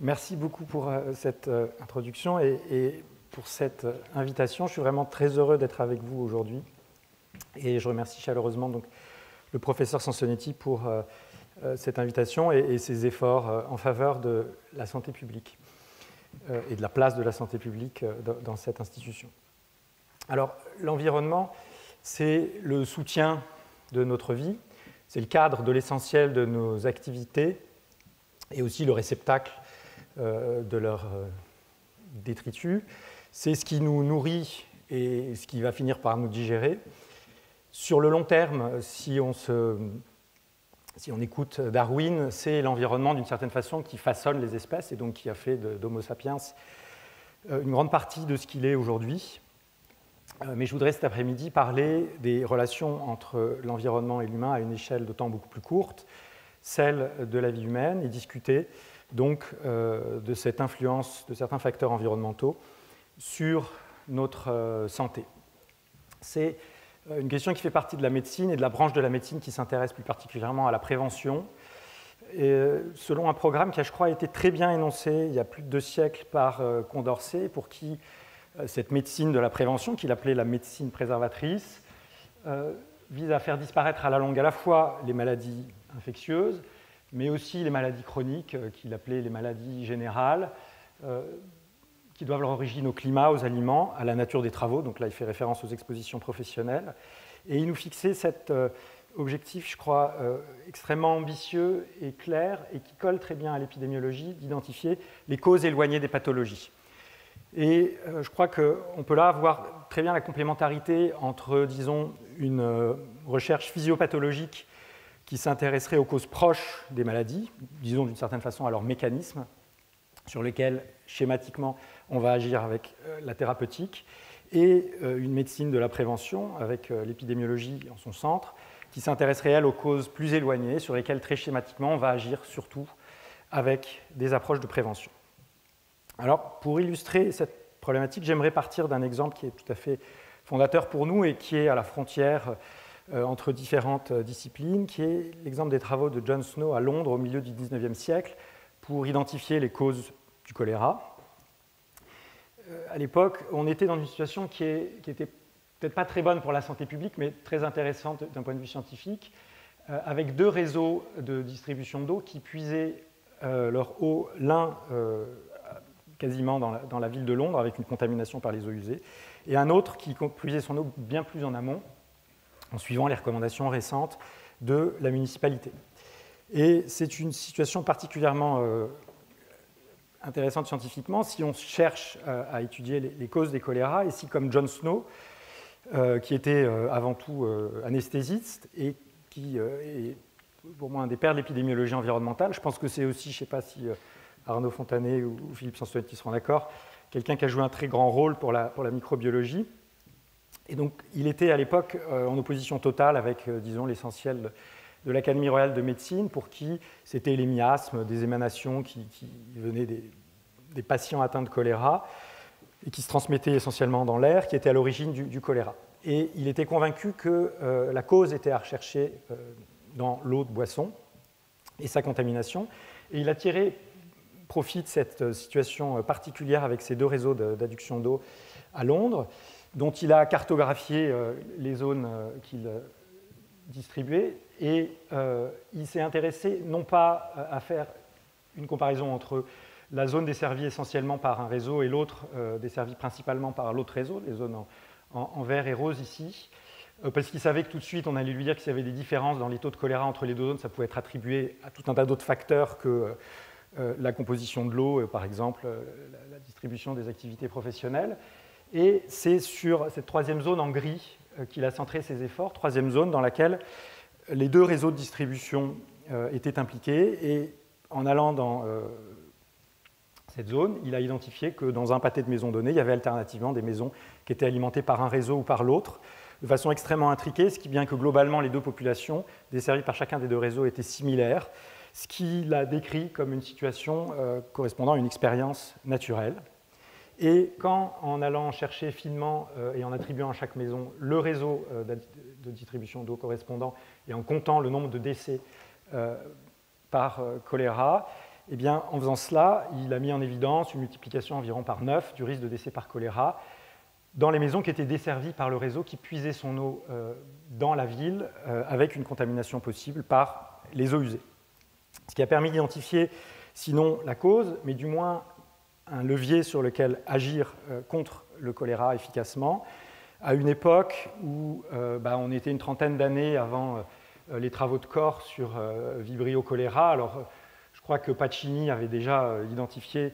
Merci beaucoup pour cette introduction et pour cette invitation. Je suis vraiment très heureux d'être avec vous aujourd'hui. Et je remercie chaleureusement donc, le professeur Sansonetti pour cette invitation et ses efforts en faveur de la santé publique et de la place de la santé publique dans cette institution. Alors, l'environnement, c'est le soutien de notre vie, c'est le cadre de l'essentiel de nos activités et aussi le réceptacle de leur détritus. C'est ce qui nous nourrit et ce qui va finir par nous digérer. Sur le long terme, si on écoute Darwin, c'est l'environnement d'une certaine façon qui façonne les espèces et donc qui a fait d'Homo sapiens une grande partie de ce qu'il est aujourd'hui. Mais je voudrais cet après-midi parler des relations entre l'environnement et l'humain à une échelle de temps beaucoup plus courte, celle de la vie humaine, et discuter donc de cette influence de certains facteurs environnementaux sur notre santé. C'est une question qui fait partie de la médecine et de la branche de la médecine qui s'intéresse plus particulièrement à la prévention. Et selon un programme qui a, je crois, été très bien énoncé il y a plus de 2 siècles par Condorcet, pour qui cette médecine de la prévention, qu'il appelait la médecine préservatrice, vise à faire disparaître à la longue à la fois les maladies infectieuses, mais aussi les maladies chroniques, qu'il appelait les maladies générales, qui doivent leur origine au climat, aux aliments, à la nature des travaux. Donc là, il fait référence aux expositions professionnelles. Et il nous fixait cet objectif, je crois, extrêmement ambitieux et clair, et qui colle très bien à l'épidémiologie, d'identifier les causes éloignées des pathologies. Et je crois qu'on peut là voir très bien la complémentarité entre, disons, une recherche physiopathologique qui s'intéresserait aux causes proches des maladies, disons d'une certaine façon à leurs mécanismes, sur lesquels, schématiquement, on va agir avec la thérapeutique, et une médecine de la prévention, avec l'épidémiologie en son centre, qui s'intéresserait, elle, aux causes plus éloignées, sur lesquelles, très schématiquement, on va agir surtout avec des approches de prévention. Alors, pour illustrer cette problématique, j'aimerais partir d'un exemple qui est tout à fait fondateur pour nous et qui est à la frontière entre différentes disciplines, qui est l'exemple des travaux de John Snow à Londres au milieu du XIXe siècle pour identifier les causes du choléra. À l'époque, on était dans une situation qui était peut-être pas très bonne pour la santé publique, mais très intéressante d'un point de vue scientifique, avec 2 réseaux de distribution d'eau qui puisaient leur eau, l'un quasiment dans la ville de Londres, avec une contamination par les eaux usées, et un autre qui puisait son eau bien plus en amont, en suivant les recommandations récentes de la municipalité. Et c'est une situation particulièrement intéressante scientifiquement si on cherche à étudier les causes des choléras, et si, comme John Snow, qui était avant tout anesthésiste et qui est pour moi un des pères de l'épidémiologie environnementale, je pense que c'est aussi, je ne sais pas si Arnaud Fontanet ou Philippe Sansonetti seront d'accord, quelqu'un qui a joué un très grand rôle pour la microbiologie. Et donc, il était à l'époque en opposition totale avec, disons, l'essentiel de l'Académie royale de médecine, pour qui c'était les miasmes, des émanations qui venaient des patients atteints de choléra et qui se transmettaient essentiellement dans l'air, qui étaient à l'origine du choléra. Et il était convaincu que la cause était à rechercher dans l'eau de boisson et sa contamination. Et il a tiré profit de cette situation particulière avec ces 2 réseaux d'adduction d'eau à Londres, dont il a cartographié les zones qu'il distribuait, et il s'est intéressé non pas à faire une comparaison entre la zone desservie essentiellement par un réseau et l'autre desservie principalement par l'autre réseau, les zones en vert et rose ici, parce qu'il savait que tout de suite on allait lui dire qu'il y avait des différences dans les taux de choléra entre les 2 zones, ça pouvait être attribué à tout un tas d'autres facteurs que la composition de l'eau, par exemple la distribution des activités professionnelles. Et c'est sur cette 3e zone en gris qu'il a centré ses efforts, 3e zone dans laquelle les 2 réseaux de distribution étaient impliqués. Et en allant dans cette zone, il a identifié que dans un pâté de maisons donné, il y avait alternativement des maisons qui étaient alimentées par un réseau ou par l'autre, de façon extrêmement intriquée, ce qui, bien que globalement les 2 populations desservies par chacun des 2 réseaux étaient similaires, ce qui l'a décrit comme une situation correspondant à une expérience naturelle. Et quand, en allant chercher finement et en attribuant à chaque maison le réseau de distribution d'eau correspondant et en comptant le nombre de décès par choléra, eh bien, en faisant cela, il a mis en évidence une multiplication environ par 9 du risque de décès par choléra dans les maisons qui étaient desservies par le réseau qui puisait son eau dans la ville avec une contamination possible par les eaux usées. Ce qui a permis d'identifier, sinon la cause, mais du moins un levier sur lequel agir contre le choléra efficacement, à une époque où on était une trentaine d'années avant les travaux de Corr sur Vibrio choléra. Alors, je crois que Pacini avait déjà identifié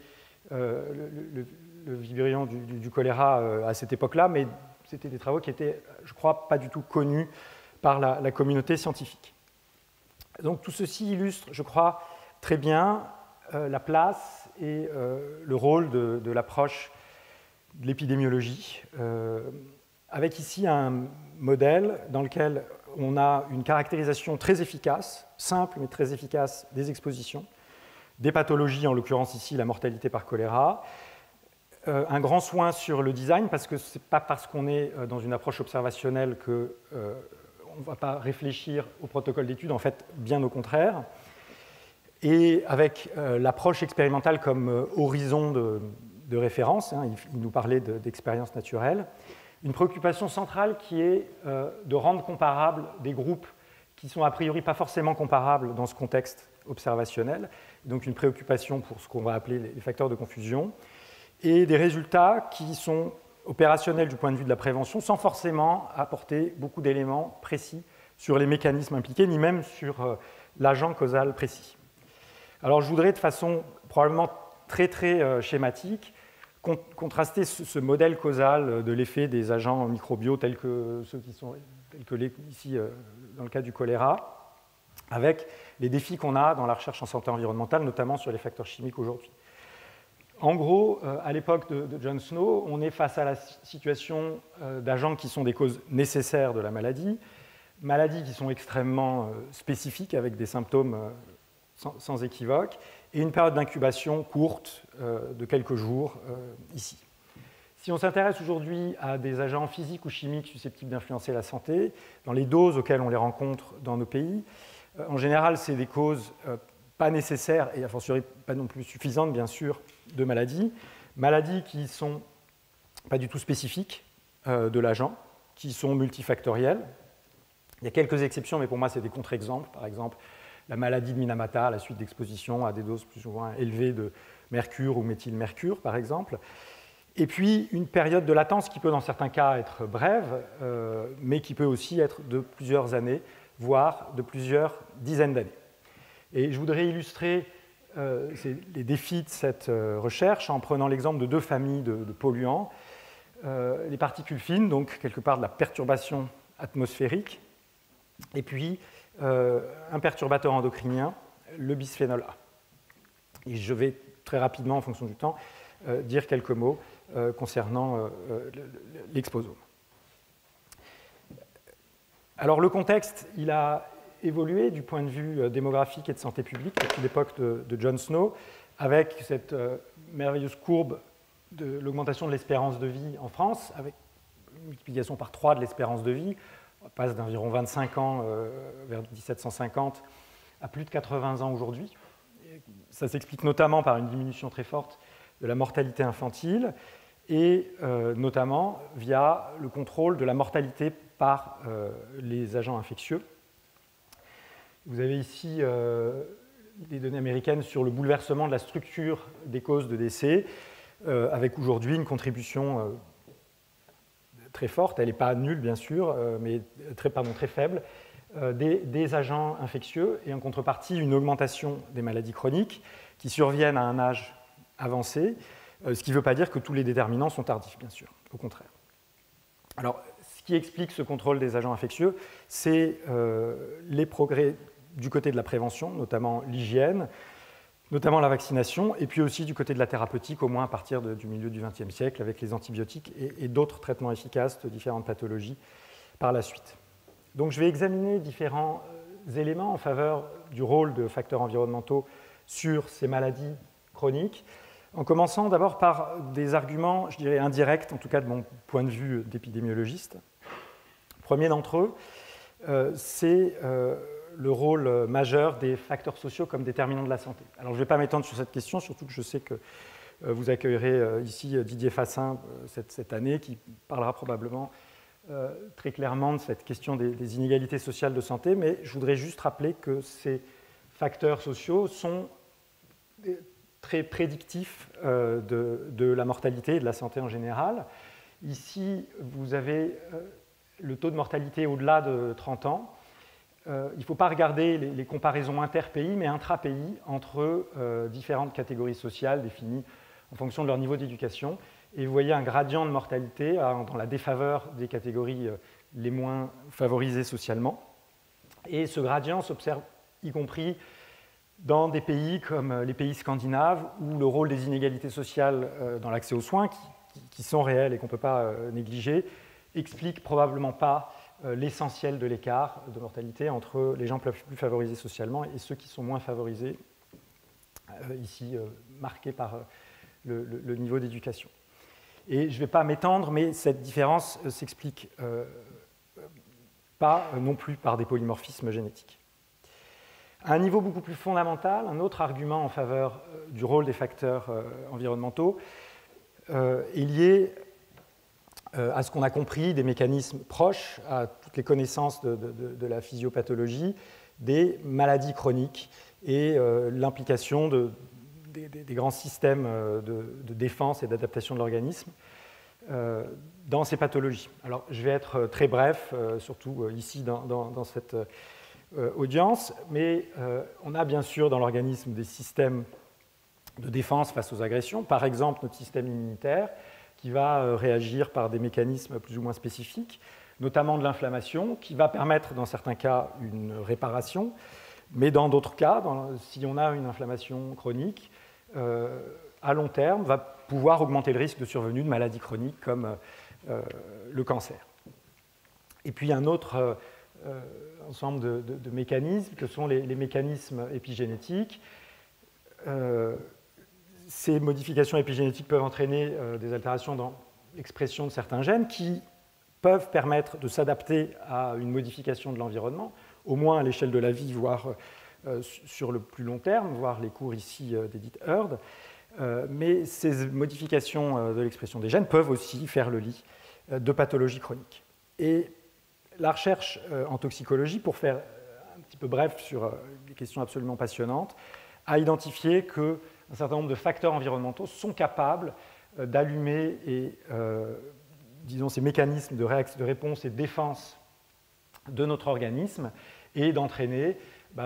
le Vibrio du choléra à cette époque-là, mais c'était des travaux qui étaient, je crois, pas du tout connus par la communauté scientifique. Donc tout ceci illustre, je crois, très bien la place et le rôle de l'approche de l'épidémiologie, avec ici un modèle dans lequel on a une caractérisation très efficace, simple mais très efficace, des expositions, des pathologies, en l'occurrence ici la mortalité par choléra, un grand soin sur le design, parce que ce n'est pas parce qu'on est dans une approche observationnelle qu'on ne va pas réfléchir au protocole d'étude, en fait, bien au contraire, et avec l'approche expérimentale comme horizon de référence, hein, il nous parlait d'expérience naturelle, une préoccupation centrale qui est de rendre comparables des groupes qui sont a priori pas forcément comparables dans ce contexte observationnel, donc une préoccupation pour ce qu'on va appeler les facteurs de confusion, et des résultats qui sont opérationnels du point de vue de la prévention, sans forcément apporter beaucoup d'éléments précis sur les mécanismes impliqués, ni même sur l'agent causal précis. Alors je voudrais de façon probablement très très schématique contraster ce modèle causal de l'effet des agents microbiaux tels que ceux qui sont ici dans le cas du choléra, avec les défis qu'on a dans la recherche en santé environnementale, notamment sur les facteurs chimiques aujourd'hui. En gros, à l'époque de John Snow, on est face à la situation d'agents qui sont des causes nécessaires de la maladie, maladies qui sont extrêmement spécifiques avec des symptômes sans équivoque, et une période d'incubation courte de quelques jours ici. Si on s'intéresse aujourd'hui à des agents physiques ou chimiques susceptibles d'influencer la santé, dans les doses auxquelles on les rencontre dans nos pays, en général, c'est des causes pas nécessaires et a fortiori pas non plus suffisantes, bien sûr, de maladies qui ne sont pas du tout spécifiques de l'agent, qui sont multifactorielles. Il y a quelques exceptions, mais pour moi, c'est des contre-exemples. Par exemple, la maladie de Minamata à la suite d'exposition à des doses plus ou moins élevées de mercure ou méthylmercure, par exemple. Et puis, une période de latence qui peut, dans certains cas, être brève, mais qui peut aussi être de plusieurs années, voire de plusieurs dizaines d'années. Et je voudrais illustrer les défis de cette recherche en prenant l'exemple de deux familles de polluants. Les particules fines, donc quelque part de la perturbation atmosphérique, et puis un perturbateur endocrinien, le bisphénol A. Et je vais très rapidement, en fonction du temps, dire quelques mots concernant l'exposome. Alors le contexte, il a évolué du point de vue démographique et de santé publique depuis l'époque de John Snow, avec cette merveilleuse courbe de l'augmentation de l'espérance de vie en France, avec une multiplication par 3 de l'espérance de vie. On passe d'environ 25 ans vers 1750 à plus de 80 ans aujourd'hui. Ça s'explique notamment par une diminution très forte de la mortalité infantile et notamment via le contrôle de la mortalité par les agents infectieux. Vous avez ici des données américaines sur le bouleversement de la structure des causes de décès, avec aujourd'hui une contribution très forte, elle n'est pas nulle bien sûr, mais très faible, des agents infectieux et en contrepartie une augmentation des maladies chroniques qui surviennent à un âge avancé, ce qui ne veut pas dire que tous les déterminants sont tardifs, bien sûr, au contraire. Alors, ce qui explique ce contrôle des agents infectieux, c'est les progrès du côté de la prévention, notamment l'hygiène, notamment la vaccination, et puis aussi du côté de la thérapeutique, au moins à partir du milieu du XXe siècle, avec les antibiotiques et d'autres traitements efficaces de différentes pathologies par la suite. Donc je vais examiner différents éléments en faveur du rôle de facteurs environnementaux sur ces maladies chroniques, en commençant d'abord par des arguments, je dirais indirects, en tout cas de mon point de vue d'épidémiologiste. Le premier d'entre eux, c'est le rôle majeur des facteurs sociaux comme déterminants de la santé. Alors je ne vais pas m'étendre sur cette question, surtout que je sais que vous accueillerez ici Didier Fassin cette année, qui parlera probablement très clairement de cette question des inégalités sociales de santé, mais je voudrais juste rappeler que ces facteurs sociaux sont très prédictifs de la mortalité et de la santé en général. Ici, vous avez le taux de mortalité au-delà de 30 ans. Il ne faut pas regarder les comparaisons inter-pays, mais intra-pays entre différentes catégories sociales définies en fonction de leur niveau d'éducation. Et vous voyez un gradient de mortalité dans la défaveur des catégories les moins favorisées socialement. Et ce gradient s'observe y compris dans des pays comme les pays scandinaves, où le rôle des inégalités sociales dans l'accès aux soins, qui sont réels et qu'on ne peut pas négliger, explique probablement pas l'essentiel de l'écart de mortalité entre les gens plus favorisés socialement et ceux qui sont moins favorisés, ici marqués par le niveau d'éducation. Et je ne vais pas m'étendre, mais cette différence ne s'explique pas non plus par des polymorphismes génétiques. À un niveau beaucoup plus fondamental, un autre argument en faveur du rôle des facteurs environnementaux est lié à ce qu'on a compris des mécanismes proches à toutes les connaissances de la physiopathologie, des maladies chroniques et l'implication des grands systèmes de défense et d'adaptation de l'organisme dans ces pathologies. Alors, je vais être très bref, surtout ici dans cette audience, mais on a bien sûr dans l'organisme des systèmes de défense face aux agressions, par exemple notre système immunitaire, qui va réagir par des mécanismes plus ou moins spécifiques, notamment de l'inflammation, qui va permettre dans certains cas une réparation, mais dans d'autres cas, si on a une inflammation chronique, à long terme, va pouvoir augmenter le risque de survenue de maladies chroniques comme le cancer. Et puis un autre ensemble de mécanismes que sont les mécanismes épigénétiques. Ces modifications épigénétiques peuvent entraîner des altérations dans l'expression de certains gènes qui peuvent permettre de s'adapter à une modification de l'environnement, au moins à l'échelle de la vie, voire sur le plus long terme, voire les cours ici d'Edith Heard. Mais ces modifications de l'expression des gènes peuvent aussi faire le lit de pathologies chroniques. Et la recherche en toxicologie, pour faire un petit peu bref sur des questions absolument passionnantes, a identifié qu'un certain nombre de facteurs environnementaux sont capables d'allumer disons, ces mécanismes de réponse et de défense de notre organisme et d'entraîner,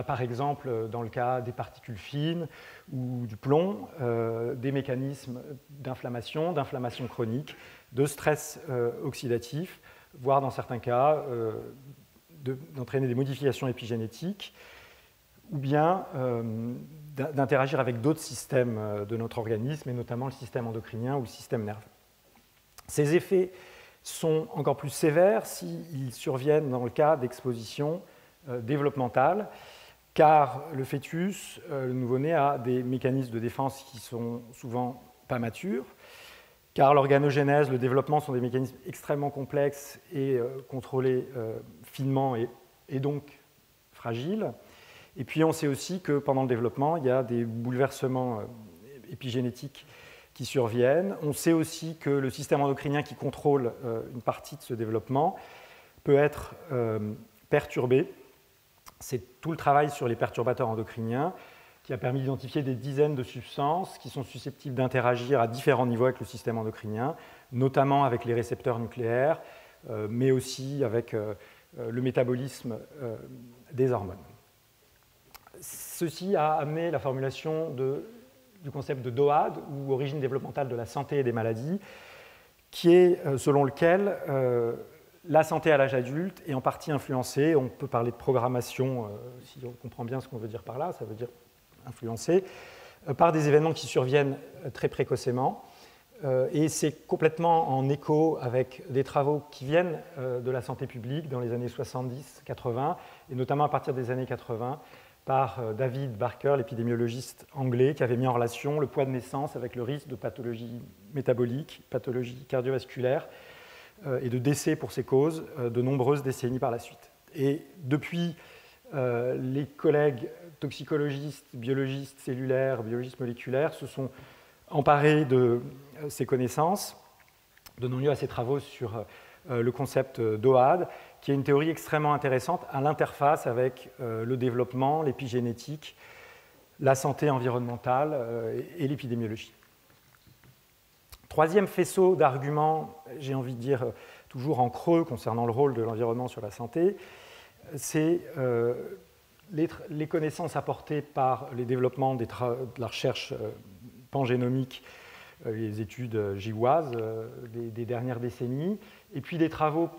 par exemple, dans le cas des particules fines ou du plomb, des mécanismes d'inflammation chronique, de stress oxydatif, voire dans certains cas d'entraîner des modifications épigénétiques, ou bien d'interagir avec d'autres systèmes de notre organisme, et notamment le système endocrinien ou le système nerveux. Ces effets sont encore plus sévères s'ils surviennent dans le cas d'exposition développementale, car le fœtus, le nouveau-né, a des mécanismes de défense qui sont souvent pas matures, car l'organogénèse, le développement sont des mécanismes extrêmement complexes et contrôlés finement et donc fragiles. Et puis on sait aussi que pendant le développement, il y a des bouleversements épigénétiques qui surviennent. On sait aussi que le système endocrinien qui contrôle une partie de ce développement peut être perturbé. C'est tout le travail sur les perturbateurs endocriniens qui a permis d'identifier des dizaines de substances qui sont susceptibles d'interagir à différents niveaux avec le système endocrinien, notamment avec les récepteurs nucléaires, mais aussi avec le métabolisme des hormones. Ceci a amené la formulation du concept de DOAD, ou origine développementale de la santé et des maladies, qui est selon lequel la santé à l'âge adulte est en partie influencée, on peut parler de programmation, si on comprend bien ce qu'on veut dire par là, ça veut dire influencée, par des événements qui surviennent très précocement. Et c'est complètement en écho avec des travaux qui viennent de la santé publique dans les années 70-80, et notamment à partir des années 80, par David Barker, l'épidémiologiste anglais, qui avait mis en relation le poids de naissance avec le risque de pathologie métabolique, pathologie cardiovasculaire et de décès pour ces causes de nombreuses décennies par la suite. Et depuis les collègues toxicologistes, biologistes cellulaires, biologistes moléculaires se sont emparés de ces connaissances, donnant lieu à ces travaux sur le concept d'OAD, qui est une théorie extrêmement intéressante à l'interface avec le développement, l'épigénétique, la santé environnementale et l'épidémiologie. Troisième faisceau d'arguments, j'ai envie de dire toujours en creux concernant le rôle de l'environnement sur la santé, c'est les connaissances apportées par les développements de la recherche pangénomique, les études GWAS des dernières décennies, et puis les travaux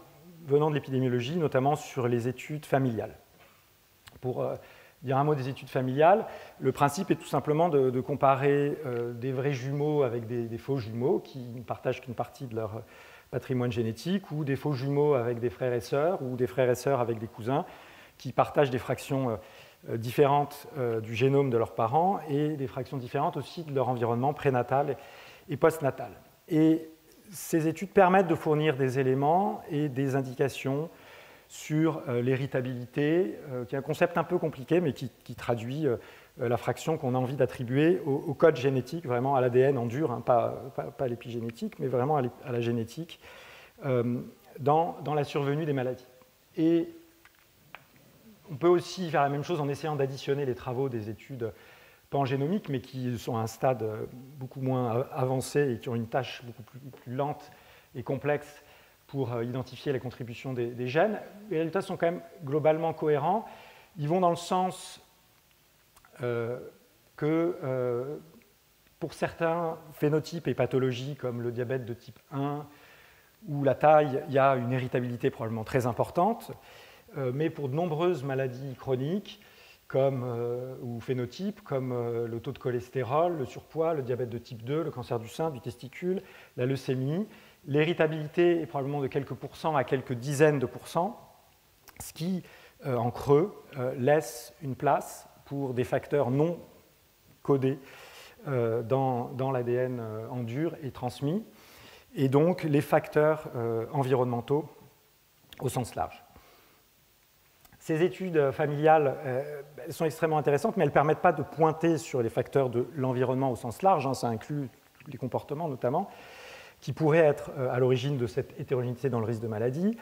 venant de l'épidémiologie, notamment sur les études familiales. Pour dire un mot des études familiales, le principe est tout simplement de comparer des vrais jumeaux avec des faux jumeaux qui ne partagent qu'une partie de leur patrimoine génétique, ou des faux jumeaux avec des frères et sœurs, ou des frères et sœurs avec des cousins, qui partagent des fractions différentes du génome de leurs parents et des fractions différentes aussi de leur environnement prénatal et postnatal. Et ces études permettent de fournir des éléments et des indications sur l'héritabilité, qui est un concept un peu compliqué, mais qui traduit la fraction qu'on a envie d'attribuer au code génétique, vraiment à l'ADN en dur, hein, pas à l'épigénétique, mais vraiment à la génétique, dans la survenue des maladies. Et on peut aussi faire la même chose en essayant d'additionner les travaux des études pangénomiques, mais qui sont à un stade beaucoup moins avancé et qui ont une tâche beaucoup plus lente et complexe pour identifier les contributions des gènes. Les résultats sont quand même globalement cohérents. Ils vont dans le sens que pour certains phénotypes et pathologies comme le diabète de type 1 ou la taille, il y a une héritabilité probablement très importante, mais pour de nombreuses maladies chroniques ou phénotypes comme le taux de cholestérol, le surpoids, le diabète de type 2, le cancer du sein, du testicule, la leucémie, l'héritabilité est probablement de quelques pourcents à quelques dizaines de pourcents, ce qui, en creux, laisse une place pour des facteurs non codés dans l'ADN en dur et transmis, et donc les facteurs environnementaux au sens large. Ces études familiales sont extrêmement intéressantes, mais elles ne permettent pas de pointer sur les facteurs de l'environnement au sens large, hein, ça inclut les comportements notamment, qui pourraient être à l'origine de cette hétérogénéité dans le risque de maladie.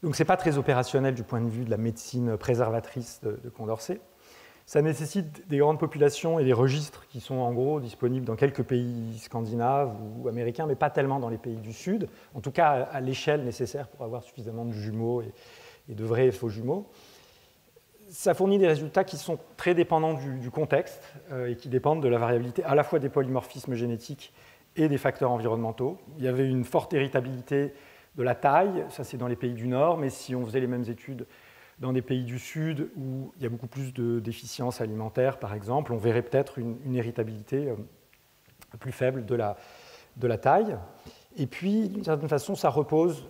Donc ce n'est pas très opérationnel du point de vue de la médecine préservatrice de Condorcet. Ça nécessite des grandes populations et des registres qui sont en gros disponibles dans quelques pays scandinaves ou américains, mais pas tellement dans les pays du Sud, en tout cas à l'échelle nécessaire pour avoir suffisamment de jumeaux et de vrais et faux jumeaux. Ça fournit des résultats qui sont très dépendants du contexte et qui dépendent de la variabilité à la fois des polymorphismes génétiques et des facteurs environnementaux. Il y avait une forte héritabilité de la taille, ça c'est dans les pays du Nord, mais si on faisait les mêmes études dans des pays du Sud où il y a beaucoup plus de déficiences alimentaires, par exemple, on verrait peut-être une héritabilité plus faible de la taille. Et puis, d'une certaine façon, ça repose,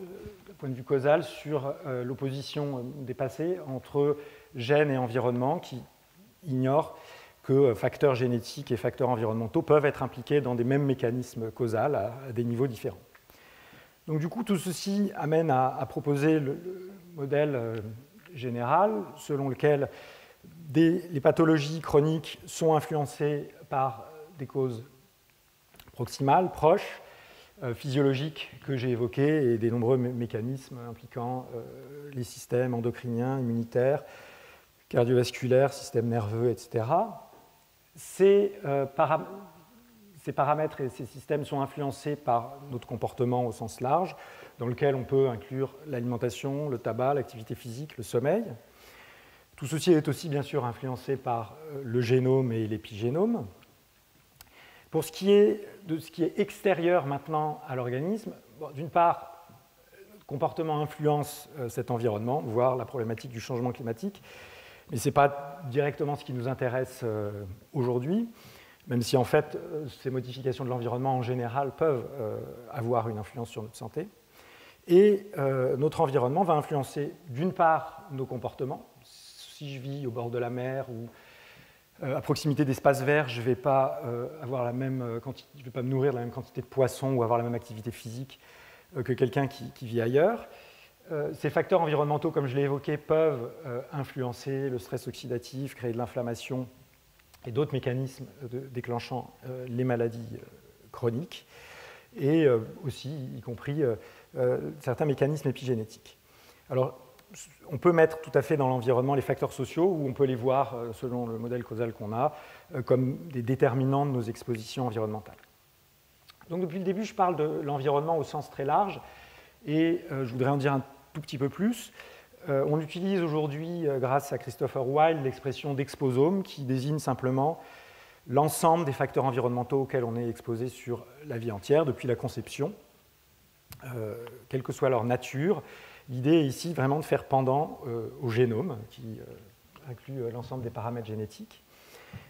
d'un point de vue causal, sur l'opposition dépassée entre gènes et environnement qui ignorent que facteurs génétiques et facteurs environnementaux peuvent être impliqués dans des mêmes mécanismes causaux à des niveaux différents. Donc du coup, tout ceci amène à proposer le modèle général selon lequel les pathologies chroniques sont influencées par des causes proximales, proches, physiologiques que j'ai évoquées et des nombreux mécanismes impliquant les systèmes endocriniens, immunitaires, cardiovasculaires, système nerveux, etc. Ces paramètres et ces systèmes sont influencés par notre comportement au sens large, dans lequel on peut inclure l'alimentation, le tabac, l'activité physique, le sommeil. Tout ceci est aussi bien sûr influencé par le génome et l'épigénome. Pour ce qui est de ce qui est extérieur maintenant à l'organisme, d'une part, le comportement influence cet environnement, voire la problématique du changement climatique, mais ce n'est pas directement ce qui nous intéresse aujourd'hui, même si en fait ces modifications de l'environnement en général peuvent avoir une influence sur notre santé. Et notre environnement va influencer d'une part nos comportements. Si je vis au bord de la mer ou à proximité d'espaces verts, je ne vais pas avoir la même quantité, je vais pas me nourrir de la même quantité de poissons ou avoir la même activité physique que quelqu'un qui vit ailleurs. Ces facteurs environnementaux, comme je l'ai évoqué, peuvent influencer le stress oxydatif, créer de l'inflammation et d'autres mécanismes déclenchant les maladies chroniques, et aussi, y compris, certains mécanismes épigénétiques. Alors, on peut mettre tout à fait dans l'environnement les facteurs sociaux, ou on peut les voir, selon le modèle causal qu'on a, comme des déterminants de nos expositions environnementales. Donc, depuis le début, je parle de l'environnement au sens très large, et je voudrais en dire un tout petit peu plus. On utilise aujourd'hui, grâce à Christopher Wilde, l'expression d'exposome, qui désigne simplement l'ensemble des facteurs environnementaux auxquels on est exposé sur la vie entière, depuis la conception, quelle que soit leur nature. L'idée est ici vraiment de faire pendant au génome, qui inclut l'ensemble des paramètres génétiques.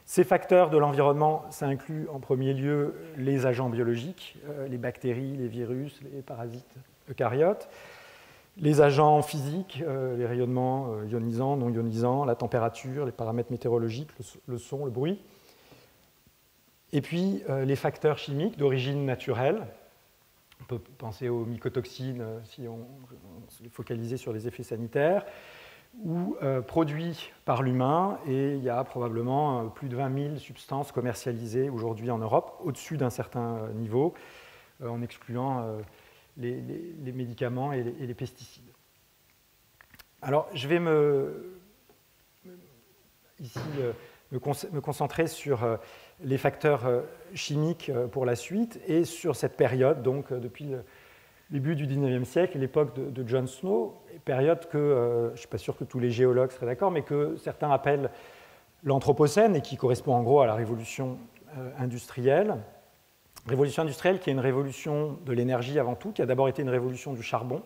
Ces facteurs de l'environnement, ça inclut en premier lieu les agents biologiques, les bactéries, les virus, les parasites eucaryotes, les agents physiques, les rayonnements ionisants, non ionisants, la température, les paramètres météorologiques, le son, le bruit. Et puis les facteurs chimiques d'origine naturelle. On peut penser aux mycotoxines si on se focalisait sur les effets sanitaires, ou produits par l'humain, et il y a probablement plus de 20 000 substances commercialisées aujourd'hui en Europe, au-dessus d'un certain niveau, en excluant les médicaments et les pesticides. Alors, je vais ici me concentrer sur les facteurs chimiques pour la suite et sur cette période, donc depuis le début du XIXe siècle, l'époque de John Snow, période que je ne suis pas sûr que tous les géologues seraient d'accord, mais que certains appellent l'Anthropocène et qui correspond en gros à la révolution industrielle. Révolution industrielle qui est une révolution de l'énergie avant tout, qui a d'abord été une révolution du charbon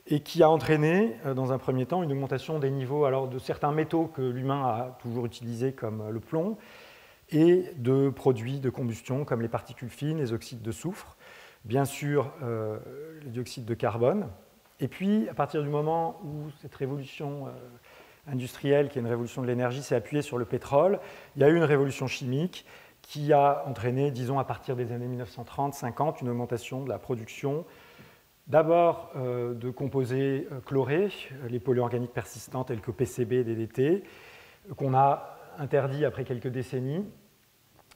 et qui a entraîné dans un premier temps une augmentation des niveaux alors, de certains métaux que l'humain a toujours utilisés comme le plomb et de produits de combustion comme les particules fines, les oxydes de soufre, bien sûr le dioxyde de carbone. Et puis à partir du moment où cette révolution industrielle, qui est une révolution de l'énergie, s'est appuyée sur le pétrole, il y a eu une révolution chimique qui a entraîné, disons, à partir des années 1930-50, une augmentation de la production, d'abord de composés chlorés, les polyorganiques persistants tels que PCB, DDT, qu'on a interdits après quelques décennies,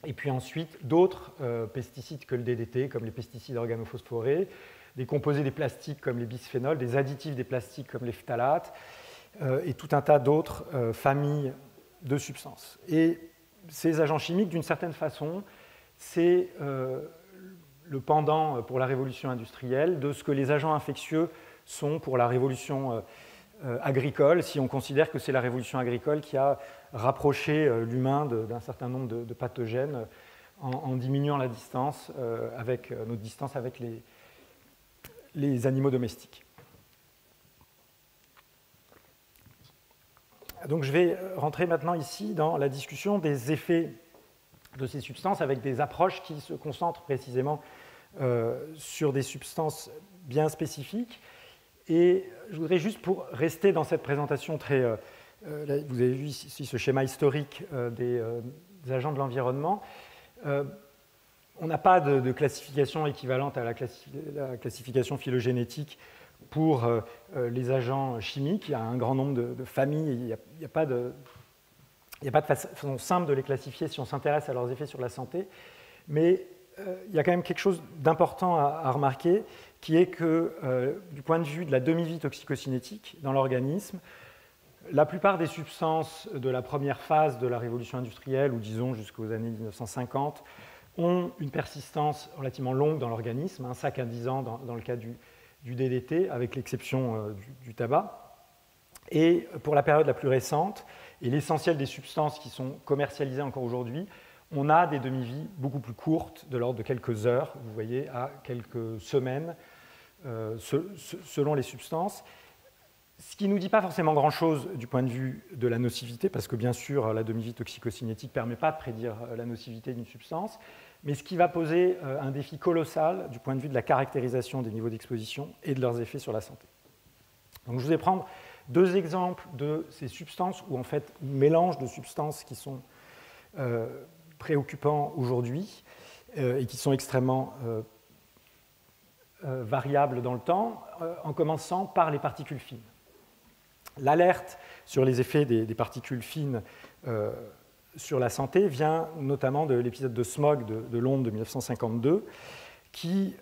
et puis ensuite d'autres pesticides que le DDT, comme les pesticides organophosphorés, des composés des plastiques comme les bisphénols, des additifs des plastiques comme les phtalates, et tout un tas d'autres familles de substances. Et ces agents chimiques, d'une certaine façon, c'est le pendant pour la révolution industrielle de ce que les agents infectieux sont pour la révolution agricole, si on considère que c'est la révolution agricole qui a rapproché l'humain d'un certain nombre de pathogènes en diminuant la distance notre distance avec les animaux domestiques. Donc je vais rentrer maintenant ici dans la discussion des effets de ces substances avec des approches qui se concentrent précisément sur des substances bien spécifiques. Et je voudrais juste, pour rester dans cette présentation très... vous avez vu ici ce schéma historique des agents de l'environnement. On n'a pas de classification équivalente à la classification phylogénétique pour les agents chimiques. Il y a un grand nombre de familles, il n'y a pas de façon simple de les classifier si on s'intéresse à leurs effets sur la santé, mais il y a quand même quelque chose d'important à remarquer, qui est que du point de vue de la demi-vie toxicocinétique dans l'organisme, la plupart des substances de la première phase de la révolution industrielle, ou disons jusqu'aux années 1950, ont une persistance relativement longue dans l'organisme, 5 à 10 ans dans le cas du DDT, avec l'exception du tabac. Et pour la période la plus récente, et l'essentiel des substances qui sont commercialisées encore aujourd'hui, on a des demi-vies beaucoup plus courtes, de l'ordre de quelques heures, vous voyez, à quelques semaines, selon les substances. Ce qui ne nous dit pas forcément grand-chose du point de vue de la nocivité, parce que bien sûr, la demi-vie toxicocinétique ne permet pas de prédire la nocivité d'une substance, mais ce qui va poser un défi colossal du point de vue de la caractérisation des niveaux d'exposition et de leurs effets sur la santé. Donc je vous vais prendre 2 exemples de ces substances, ou en fait un mélange de substances qui sont préoccupants aujourd'hui et qui sont extrêmement variable dans le temps, en commençant par les particules fines. L'alerte sur les effets des particules fines sur la santé vient notamment de l'épisode de smog de Londres de 1952, qui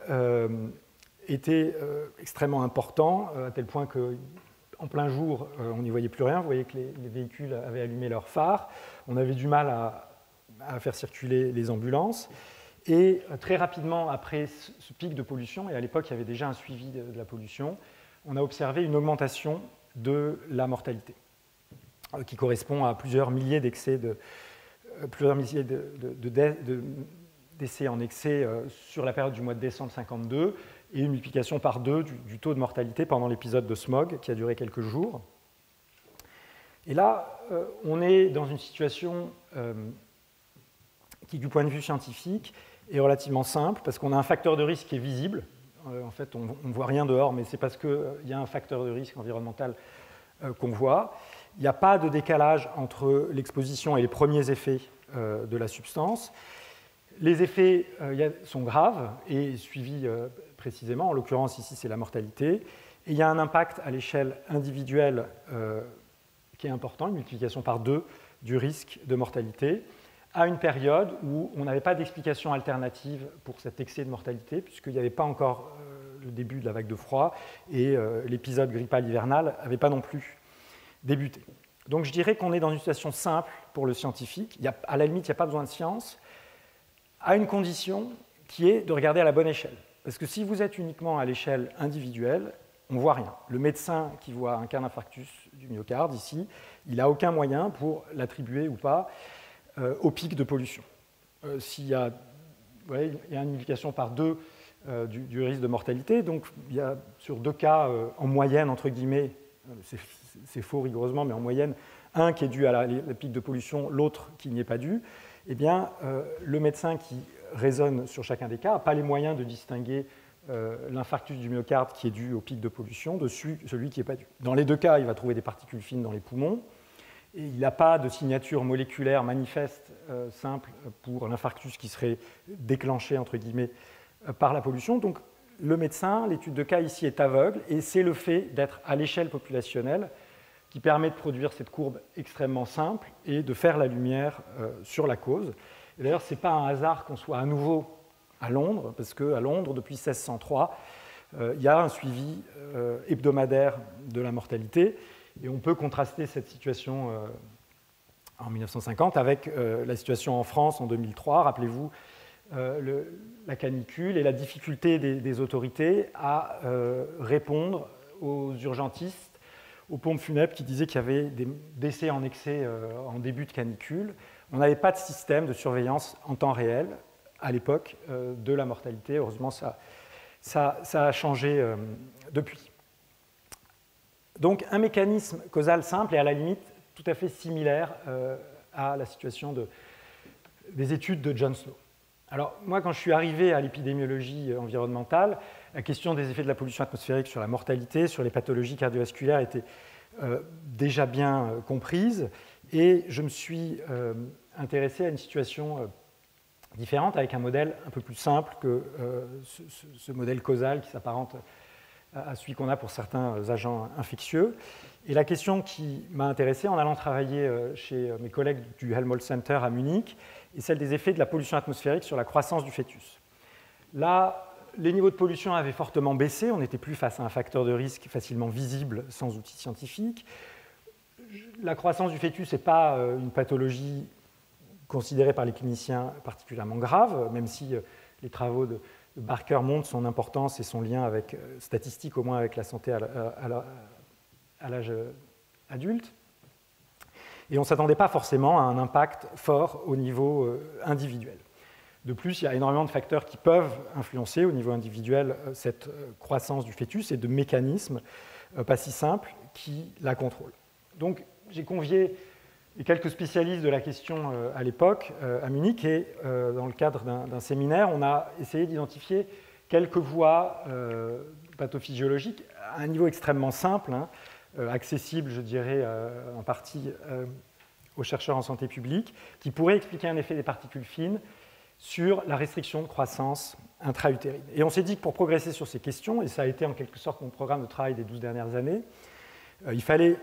était extrêmement important, à tel point qu'en plein jour, on n'y voyait plus rien. Vous voyez que les véhicules avaient allumé leurs phares. On avait du mal à faire circuler les ambulances. Et très rapidement, après ce pic de pollution, et à l'époque, il y avait déjà un suivi de la pollution, on a observé une augmentation de la mortalité, qui correspond à plusieurs milliers d'excès d'essais en excès sur la période du mois de décembre 1952, et une multiplication par 2 du taux de mortalité pendant l'épisode de smog, qui a duré quelques jours. Et là, on est dans une situation qui, du point de vue scientifique, est relativement simple, parce qu'on a un facteur de risque qui est visible. En fait, on ne voit rien dehors, mais c'est parce qu'il y a un facteur de risque environnemental qu'on voit. Il n'y a pas de décalage entre l'exposition et les premiers effets de la substance. Les effets sont graves et suivis précisément. En l'occurrence, ici, c'est la mortalité. Et il y a un impact à l'échelle individuelle qui est important, une multiplication par 2 du risque de mortalité, à une période où on n'avait pas d'explication alternative pour cet excès de mortalité, puisqu'il n'y avait pas encore le début de la vague de froid, et l'épisode grippal hivernal n'avait pas non plus débuté. Donc je dirais qu'on est dans une situation simple pour le scientifique. À la limite, il n'y a pas besoin de science, à une condition qui est de regarder à la bonne échelle. Parce que si vous êtes uniquement à l'échelle individuelle, on ne voit rien. Le médecin qui voit un cas d'infarctus du myocarde, ici, il n'a aucun moyen pour l'attribuer ou pas au pic de pollution. S'il y a, il y a une multiplication par 2 du risque de mortalité, donc il y a sur 2 cas en moyenne, entre guillemets, c'est faux rigoureusement, mais en moyenne, un qui est dû à la pic de pollution, l'autre qui n'y est pas dû, eh bien, le médecin qui raisonne sur chacun des cas n'a pas les moyens de distinguer l'infarctus du myocarde qui est dû au pic de pollution de celui qui n'est pas dû. Dans les 2 cas, il va trouver des particules fines dans les poumons, et il n'a pas de signature moléculaire manifeste simple pour l'infarctus qui serait déclenché, entre guillemets, par la pollution. Donc le médecin, l'étude de cas ici est aveugle, et c'est le fait d'être à l'échelle populationnelle qui permet de produire cette courbe extrêmement simple et de faire la lumière sur la cause. Et d'ailleurs, ce n'est pas un hasard qu'on soit à nouveau à Londres, parce qu'à Londres, depuis 1603, il y a un suivi hebdomadaire de la mortalité, et on peut contraster cette situation en 1950 avec la situation en France en 2003. Rappelez-vous la canicule et la difficulté des autorités à répondre aux urgentistes, aux pompes funèbres qui disaient qu'il y avait des décès en excès en début de canicule. On n'avait pas de système de surveillance en temps réel à l'époque de la mortalité. Heureusement, ça a changé depuis. Donc un mécanisme causal simple et à la limite tout à fait similaire à la situation des études de John Snow. Alors moi, quand je suis arrivé à l'épidémiologie environnementale, la question des effets de la pollution atmosphérique sur la mortalité, sur les pathologies cardiovasculaires était déjà bien comprise, et je me suis intéressé à une situation différente avec un modèle un peu plus simple que ce modèle causal qui s'apparente à celui qu'on a pour certains agents infectieux. Et la question qui m'a intéressé en allant travailler chez mes collègues du Helmholtz Center à Munich est celle des effets de la pollution atmosphérique sur la croissance du fœtus. Là, les niveaux de pollution avaient fortement baissé, on n'était plus face à un facteur de risque facilement visible sans outils scientifiques. La croissance du fœtus n'est pas une pathologie considérée par les cliniciens particulièrement grave, même si les travaux de Barker montre son importance et son lien avec, statistique au moins avec la santé à l'âge adulte. Et on ne s'attendait pas forcément à un impact fort au niveau individuel. De plus, il y a énormément de facteurs qui peuvent influencer au niveau individuel cette croissance du fœtus et de mécanismes pas si simples qui la contrôlent. Donc j'ai convié quelques spécialistes de la question à l'époque à Munich, et dans le cadre d'un séminaire, on a essayé d'identifier quelques voies pathophysiologiques à un niveau extrêmement simple, accessible, je dirais, en partie aux chercheurs en santé publique, qui pourraient expliquer un effet des particules fines sur la restriction de croissance intra-utérine. Et on s'est dit que pour progresser sur ces questions, et ça a été en quelque sorte mon programme de travail des 12 dernières années, il fallait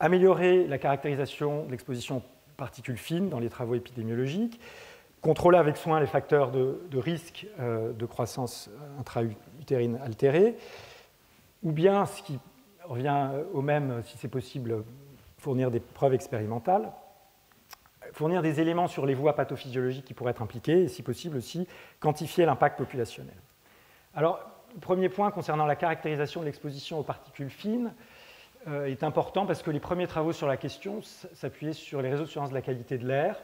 améliorer la caractérisation de l'exposition aux particules fines dans les travaux épidémiologiques, contrôler avec soin les facteurs de risque de croissance intra-utérine altérée, ou bien, ce qui revient au même, si c'est possible, fournir des preuves expérimentales, fournir des éléments sur les voies pathophysiologiques qui pourraient être impliquées, et si possible aussi quantifier l'impact populationnel. Alors, le premier point concernant la caractérisation de l'exposition aux particules fines est important parce que les premiers travaux sur la question s'appuyaient sur les réseaux de surveillance de la qualité de l'air,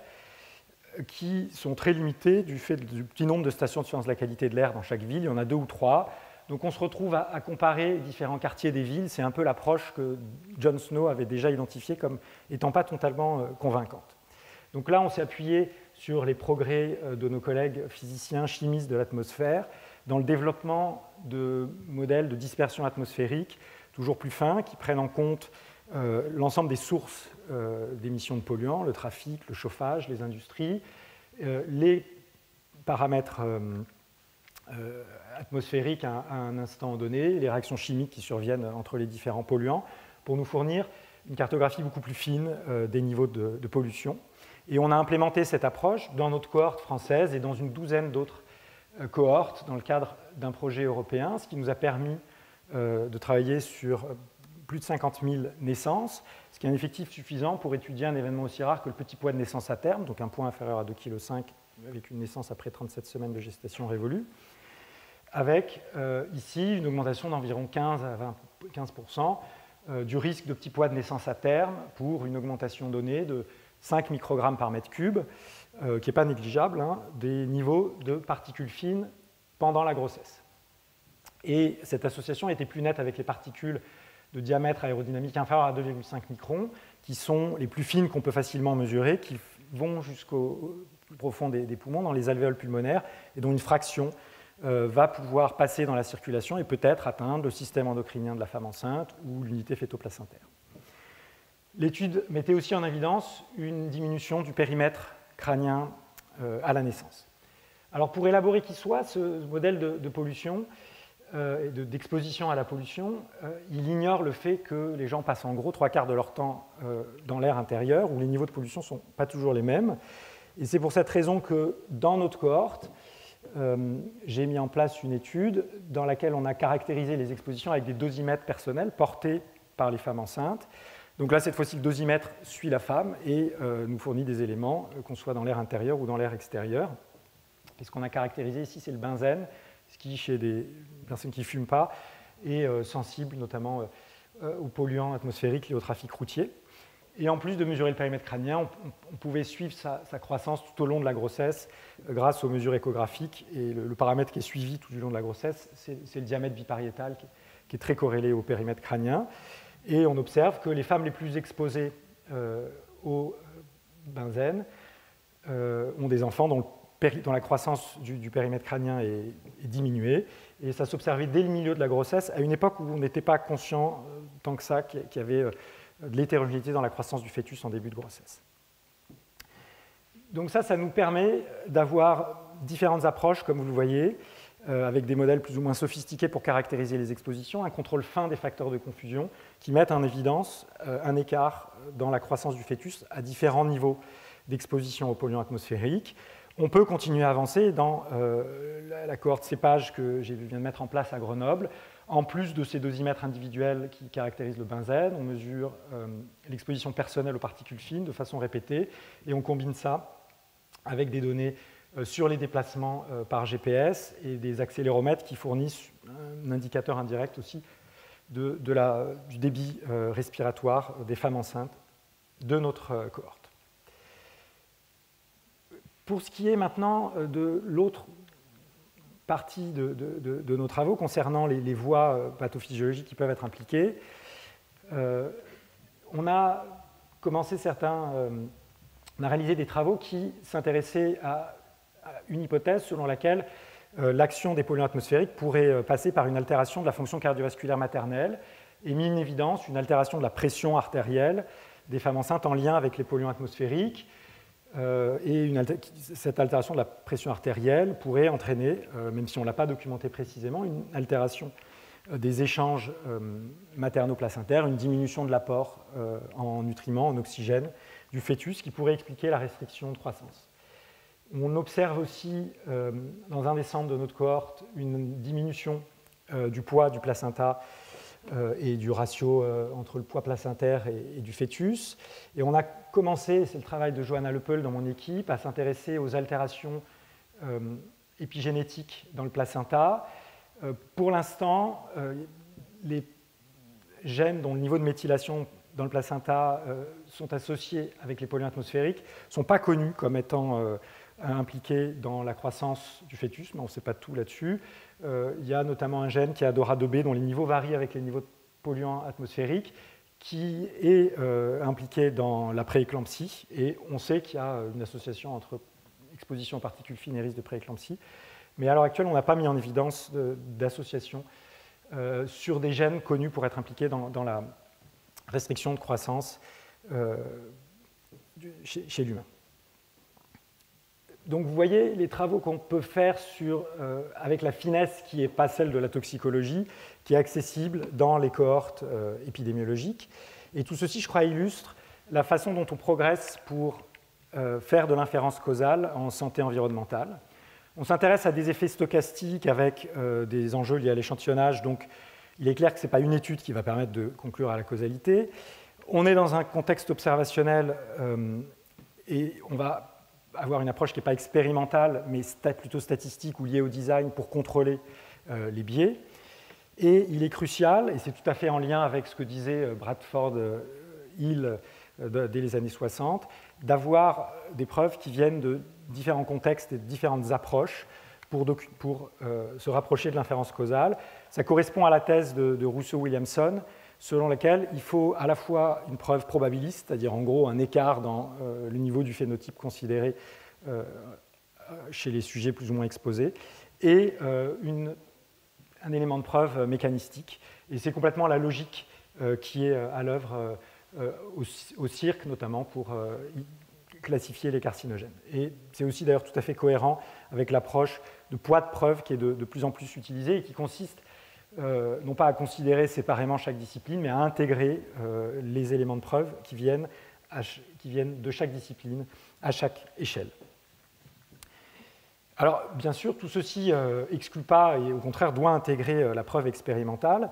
qui sont très limités du fait du petit nombre de stations de surveillance de la qualité de l'air dans chaque ville. Il y en a 2 ou 3. Donc on se retrouve à comparer différents quartiers des villes. C'est un peu l'approche que John Snow avait déjà identifiée comme étant pas totalement convaincante. Donc là, on s'est appuyé sur les progrès de nos collègues physiciens, chimistes de l'atmosphère, dans le développement de modèles de dispersion atmosphérique toujours plus fins, qui prennent en compte l'ensemble des sources d'émissions de polluants, le trafic, le chauffage, les industries, les paramètres atmosphériques à un instant donné, les réactions chimiques qui surviennent entre les différents polluants, pour nous fournir une cartographie beaucoup plus fine des niveaux de pollution. Et on a implémenté cette approche dans notre cohorte française et dans une douzaine d'autres cohortes dans le cadre d'un projet européen, ce qui nous a permis de travailler sur plus de 50 000 naissances, ce qui est un effectif suffisant pour étudier un événement aussi rare que le petit poids de naissance à terme, donc un poids inférieur à 2,5 kg avec une naissance après 37 semaines de gestation révolue, avec ici une augmentation d'environ 15 à 15% du risque de petit poids de naissance à terme pour une augmentation donnée de 5 microgrammes par mètre cube, qui n'est pas négligeable, hein, des niveaux de particules fines pendant la grossesse. Et cette association était plus nette avec les particules de diamètre aérodynamique inférieur à 2,5 microns, qui sont les plus fines qu'on peut facilement mesurer, qui vont jusqu'au plus profond des poumons, dans les alvéoles pulmonaires, et dont une fraction va pouvoir passer dans la circulation et peut-être atteindre le système endocrinien de la femme enceinte ou l'unité fœtoplacentaire. L'étude mettait aussi en évidence une diminution du périmètre crânien à la naissance. Alors pour élaborer qui soit ce modèle de pollution, et d'exposition à la pollution, il ignore le fait que les gens passent en gros 3/4 de leur temps dans l'air intérieur, où les niveaux de pollution ne sont pas toujours les mêmes. Et c'est pour cette raison que dans notre cohorte, j'ai mis en place une étude dans laquelle on a caractérisé les expositions avec des dosimètres personnels portés par les femmes enceintes. Donc là, cette fois-ci, le dosimètre suit la femme et nous fournit des éléments, qu'on soit dans l'air intérieur ou dans l'air extérieur. Et ce qu'on a caractérisé ici, c'est le benzène, ce qui, chez des personnes qui ne fument pas, est sensible notamment aux polluants atmosphériques liés au trafic routier. Et en plus de mesurer le périmètre crânien, on pouvait suivre sa croissance tout au long de la grossesse grâce aux mesures échographiques. Et le paramètre qui est suivi tout du long de la grossesse, c'est le diamètre bipariétal qui est très corrélé au périmètre crânien. Et on observe que les femmes les plus exposées au benzène ont des enfants dont la croissance du périmètre crânien est diminuée. Et ça s'observait dès le milieu de la grossesse, à une époque où on n'était pas conscient tant que ça qu'il y avait de l'hétérogénéité dans la croissance du fœtus en début de grossesse. Donc ça nous permet d'avoir différentes approches, comme vous le voyez, avec des modèles plus ou moins sophistiqués pour caractériser les expositions, un contrôle fin des facteurs de confusion qui mettent en évidence un écart dans la croissance du fœtus à différents niveaux d'exposition aux polluants atmosphériques. On peut continuer à avancer dans la cohorte cépage que j'ai viens de mettre en place à Grenoble. En plus de ces dosimètres individuels qui caractérisent le benzène, on mesure l'exposition personnelle aux particules fines de façon répétée et on combine ça avec des données sur les déplacements par GPS et des accéléromètres qui fournissent un indicateur indirect aussi du débit respiratoire des femmes enceintes de notre cohorte. Pour ce qui est maintenant de l'autre partie de nos travaux concernant les voies pathophysiologiques qui peuvent être impliquées, on a commencé on a réalisé des travaux qui s'intéressaient à une hypothèse selon laquelle l'action des polluants atmosphériques pourrait passer par une altération de la fonction cardiovasculaire maternelle et mis en évidence une altération de la pression artérielle des femmes enceintes en lien avec les polluants atmosphériques. Et cette altération de la pression artérielle pourrait entraîner, même si on ne l'a pas documenté précisément, une altération des échanges materno-placentaires, une diminution de l'apport en nutriments, en oxygène du fœtus, qui pourrait expliquer la restriction de croissance. On observe aussi, dans un des centres de notre cohorte, une diminution du poids du placenta et du ratio entre le poids placentaire et du fœtus. Et on a commencé, c'est le travail de Johanna Leupel dans mon équipe, à s'intéresser aux altérations épigénétiques dans le placenta. Pour l'instant, les gènes dont le niveau de méthylation dans le placenta sont associés avec les polluants atmosphériques ne sont pas connus comme étant impliqués dans la croissance du fœtus, mais on ne sait pas tout là-dessus. Il y a notamment un gène qui est ADORA2B dont les niveaux varient avec les niveaux de polluants atmosphériques, qui est impliqué dans la prééclampsie, et on sait qu'il y a une association entre exposition aux particules fines et risque de prééclampsie. Mais à l'heure actuelle, on n'a pas mis en évidence d'association sur des gènes connus pour être impliqués dans la restriction de croissance chez l'humain. Donc vous voyez les travaux qu'on peut faire avec la finesse qui n'est pas celle de la toxicologie, qui est accessible dans les cohortes épidémiologiques. Et tout ceci, je crois, illustre la façon dont on progresse pour faire de l'inférence causale en santé environnementale. On s'intéresse à des effets stochastiques avec des enjeux liés à l'échantillonnage, donc il est clair que ce n'est pas une étude qui va permettre de conclure à la causalité. On est dans un contexte observationnel et on va avoir une approche qui n'est pas expérimentale, mais plutôt statistique ou liée au design pour contrôler les biais. Et il est crucial, et c'est tout à fait en lien avec ce que disait Bradford Hill dès les années 60, d'avoir des preuves qui viennent de différents contextes et de différentes approches pour se rapprocher de l'inférence causale. Ça correspond à la thèse de Rousseau-Williamson, selon laquelle il faut à la fois une preuve probabiliste, c'est-à-dire en gros un écart dans le niveau du phénotype considéré chez les sujets plus ou moins exposés, et un élément de preuve mécanistique. Et c'est complètement la logique qui est à l'œuvre au cirque, notamment pour classifier les carcinogènes. Et c'est aussi d'ailleurs tout à fait cohérent avec l'approche de poids de preuve qui est de plus en plus utilisée et qui consiste non pas à considérer séparément chaque discipline, mais à intégrer les éléments de preuve qui viennent de chaque discipline à chaque échelle. Alors, bien sûr, tout ceci exclut pas et au contraire doit intégrer la preuve expérimentale.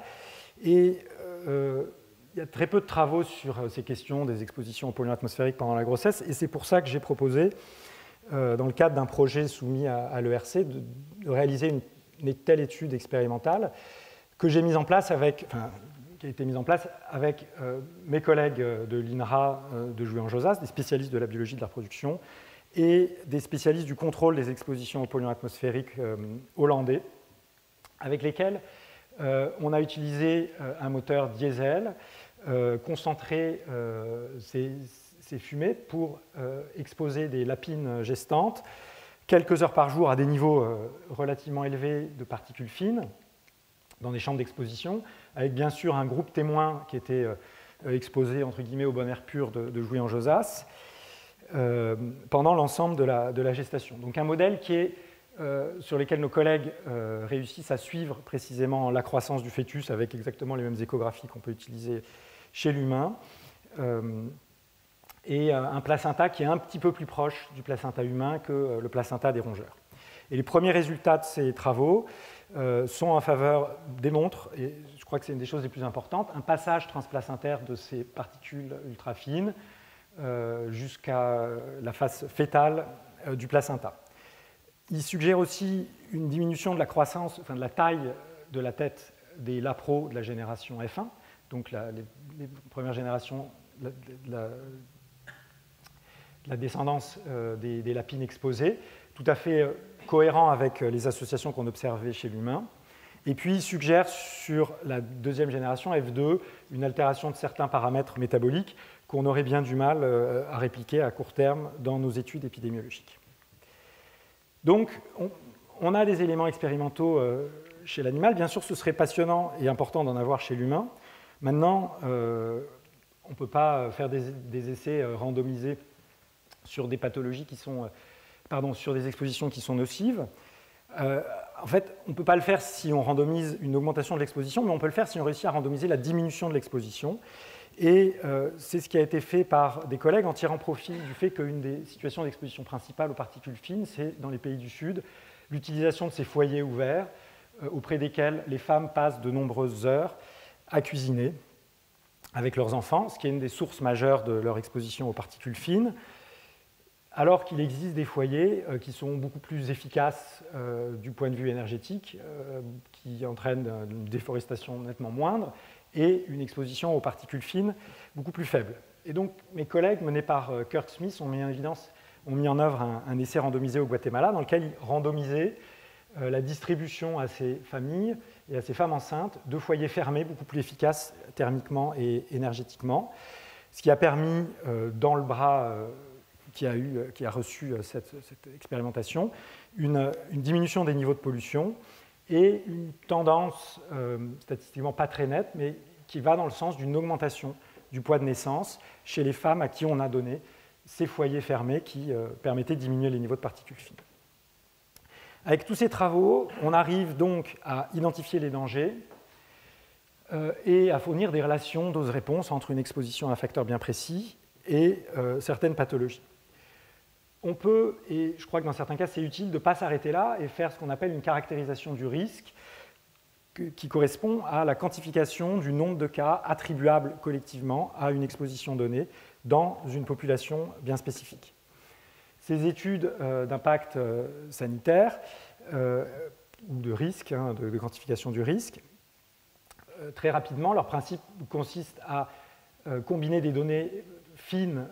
Et il y a très peu de travaux sur ces questions des expositions aux polluants atmosphériques pendant la grossesse, et c'est pour ça que j'ai proposé, dans le cadre d'un projet soumis à l'ERC, de réaliser une telle étude expérimentale que j'ai mise en place qui a été mise en place avec mes collègues de l'INRA de Jouy-en-Josas, des spécialistes de la biologie de la reproduction, et des spécialistes du contrôle des expositions aux polluants atmosphériques hollandais, avec lesquels on a utilisé un moteur diesel, concentré ces fumées pour exposer des lapines gestantes quelques heures par jour à des niveaux relativement élevés de particules fines dans des chambres d'exposition, avec bien sûr un groupe témoin qui était exposé entre guillemets au bon air pur de Jouy-en-Josas pendant l'ensemble de la gestation. Donc un modèle sur lequel nos collègues réussissent à suivre précisément la croissance du fœtus avec exactement les mêmes échographies qu'on peut utiliser chez l'humain, et un placenta qui est un petit peu plus proche du placenta humain que le placenta des rongeurs. Et les premiers résultats de ces travaux démontrent, et je crois que c'est une des choses les plus importantes, un passage transplacentaire de ces particules ultra fines jusqu'à la phase fœtale du placenta. Il suggère aussi une diminution de la croissance, de la taille de la tête des lapros de la génération F1, donc les premières générations de la descendance des lapines exposées, tout à fait cohérent avec les associations qu'on observait chez l'humain. Et puis il suggère sur la deuxième génération, F2, une altération de certains paramètres métaboliques qu'on aurait bien du mal à répliquer à court terme dans nos études épidémiologiques. Donc, on a des éléments expérimentaux chez l'animal. Bien sûr, ce serait passionnant et important d'en avoir chez l'humain. Maintenant, on ne peut pas faire des essais randomisés sur des pathologies qui sont, sur des expositions qui sont nocives. En fait, on ne peut pas le faire si on randomise une augmentation de l'exposition, mais on peut le faire si on réussit à randomiser la diminution de l'exposition. Et c'est ce qui a été fait par des collègues en tirant profit du fait qu'une des situations d'exposition principales aux particules fines, c'est dans les pays du Sud, l'utilisation de ces foyers ouverts auprès desquels les femmes passent de nombreuses heures à cuisiner avec leurs enfants, ce qui est une des sources majeures de leur exposition aux particules fines, alors qu'il existe des foyers qui sont beaucoup plus efficaces du point de vue énergétique, qui entraînent une déforestation nettement moindre et une exposition aux particules fines beaucoup plus faible. Et donc, mes collègues, menés par Kurt Smith, ont mis en œuvre un essai randomisé au Guatemala dans lequel ils randomisaient la distribution à ces familles et à ces femmes enceintes de foyers fermés beaucoup plus efficaces thermiquement et énergétiquement, ce qui a permis, dans le bras qui a reçu cette expérimentation, une diminution des niveaux de pollution et une tendance statistiquement pas très nette, mais qui va dans le sens d'une augmentation du poids de naissance chez les femmes à qui on a donné ces foyers fermés qui permettaient de diminuer les niveaux de particules fines. Avec tous ces travaux, on arrive donc à identifier les dangers et à fournir des relations dose-réponse entre une exposition à un facteur bien précis et certaines pathologies. On peut, et je crois que dans certains cas c'est utile, de ne pas s'arrêter là et faire ce qu'on appelle une caractérisation du risque qui correspond à la quantification du nombre de cas attribuables collectivement à une exposition donnée dans une population bien spécifique. Ces études d'impact sanitaire ou de risque, de quantification du risque, très rapidement, leur principe consiste à combiner des données fines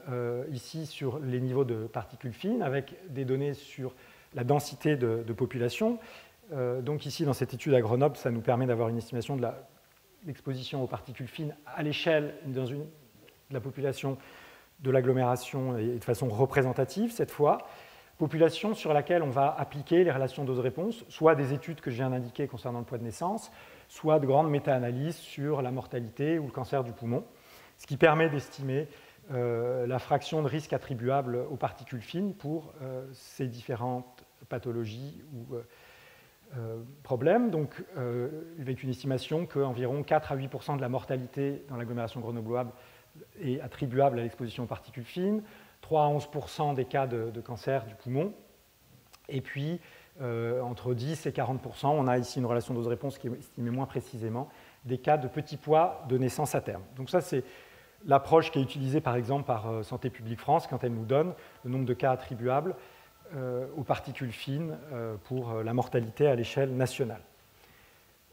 ici sur les niveaux de particules fines avec des données sur la densité de population. Donc ici, dans cette étude à Grenoble, ça nous permet d'avoir une estimation de l'exposition aux particules fines à l'échelle de la population de l'agglomération et de façon représentative cette fois, population sur laquelle on va appliquer les relations dose-réponse, soit des études que je viens d'indiquer concernant le poids de naissance, soit de grandes méta-analyses sur la mortalité ou le cancer du poumon, ce qui permet d'estimer la fraction de risque attribuable aux particules fines pour ces différentes pathologies ou problèmes. Donc, avec une estimation qu'environ 4 à 8% de la mortalité dans l'agglomération grenobloise est attribuable à l'exposition aux particules fines, 3 à 11% des cas de cancer du poumon, et puis entre 10 et 40%, on a ici une relation dose-réponse qui est estimée moins précisément, des cas de petits poids de naissance à terme. Donc ça, c'est l'approche qui est utilisée par exemple par Santé publique France quand elle nous donne le nombre de cas attribuables aux particules fines pour la mortalité à l'échelle nationale.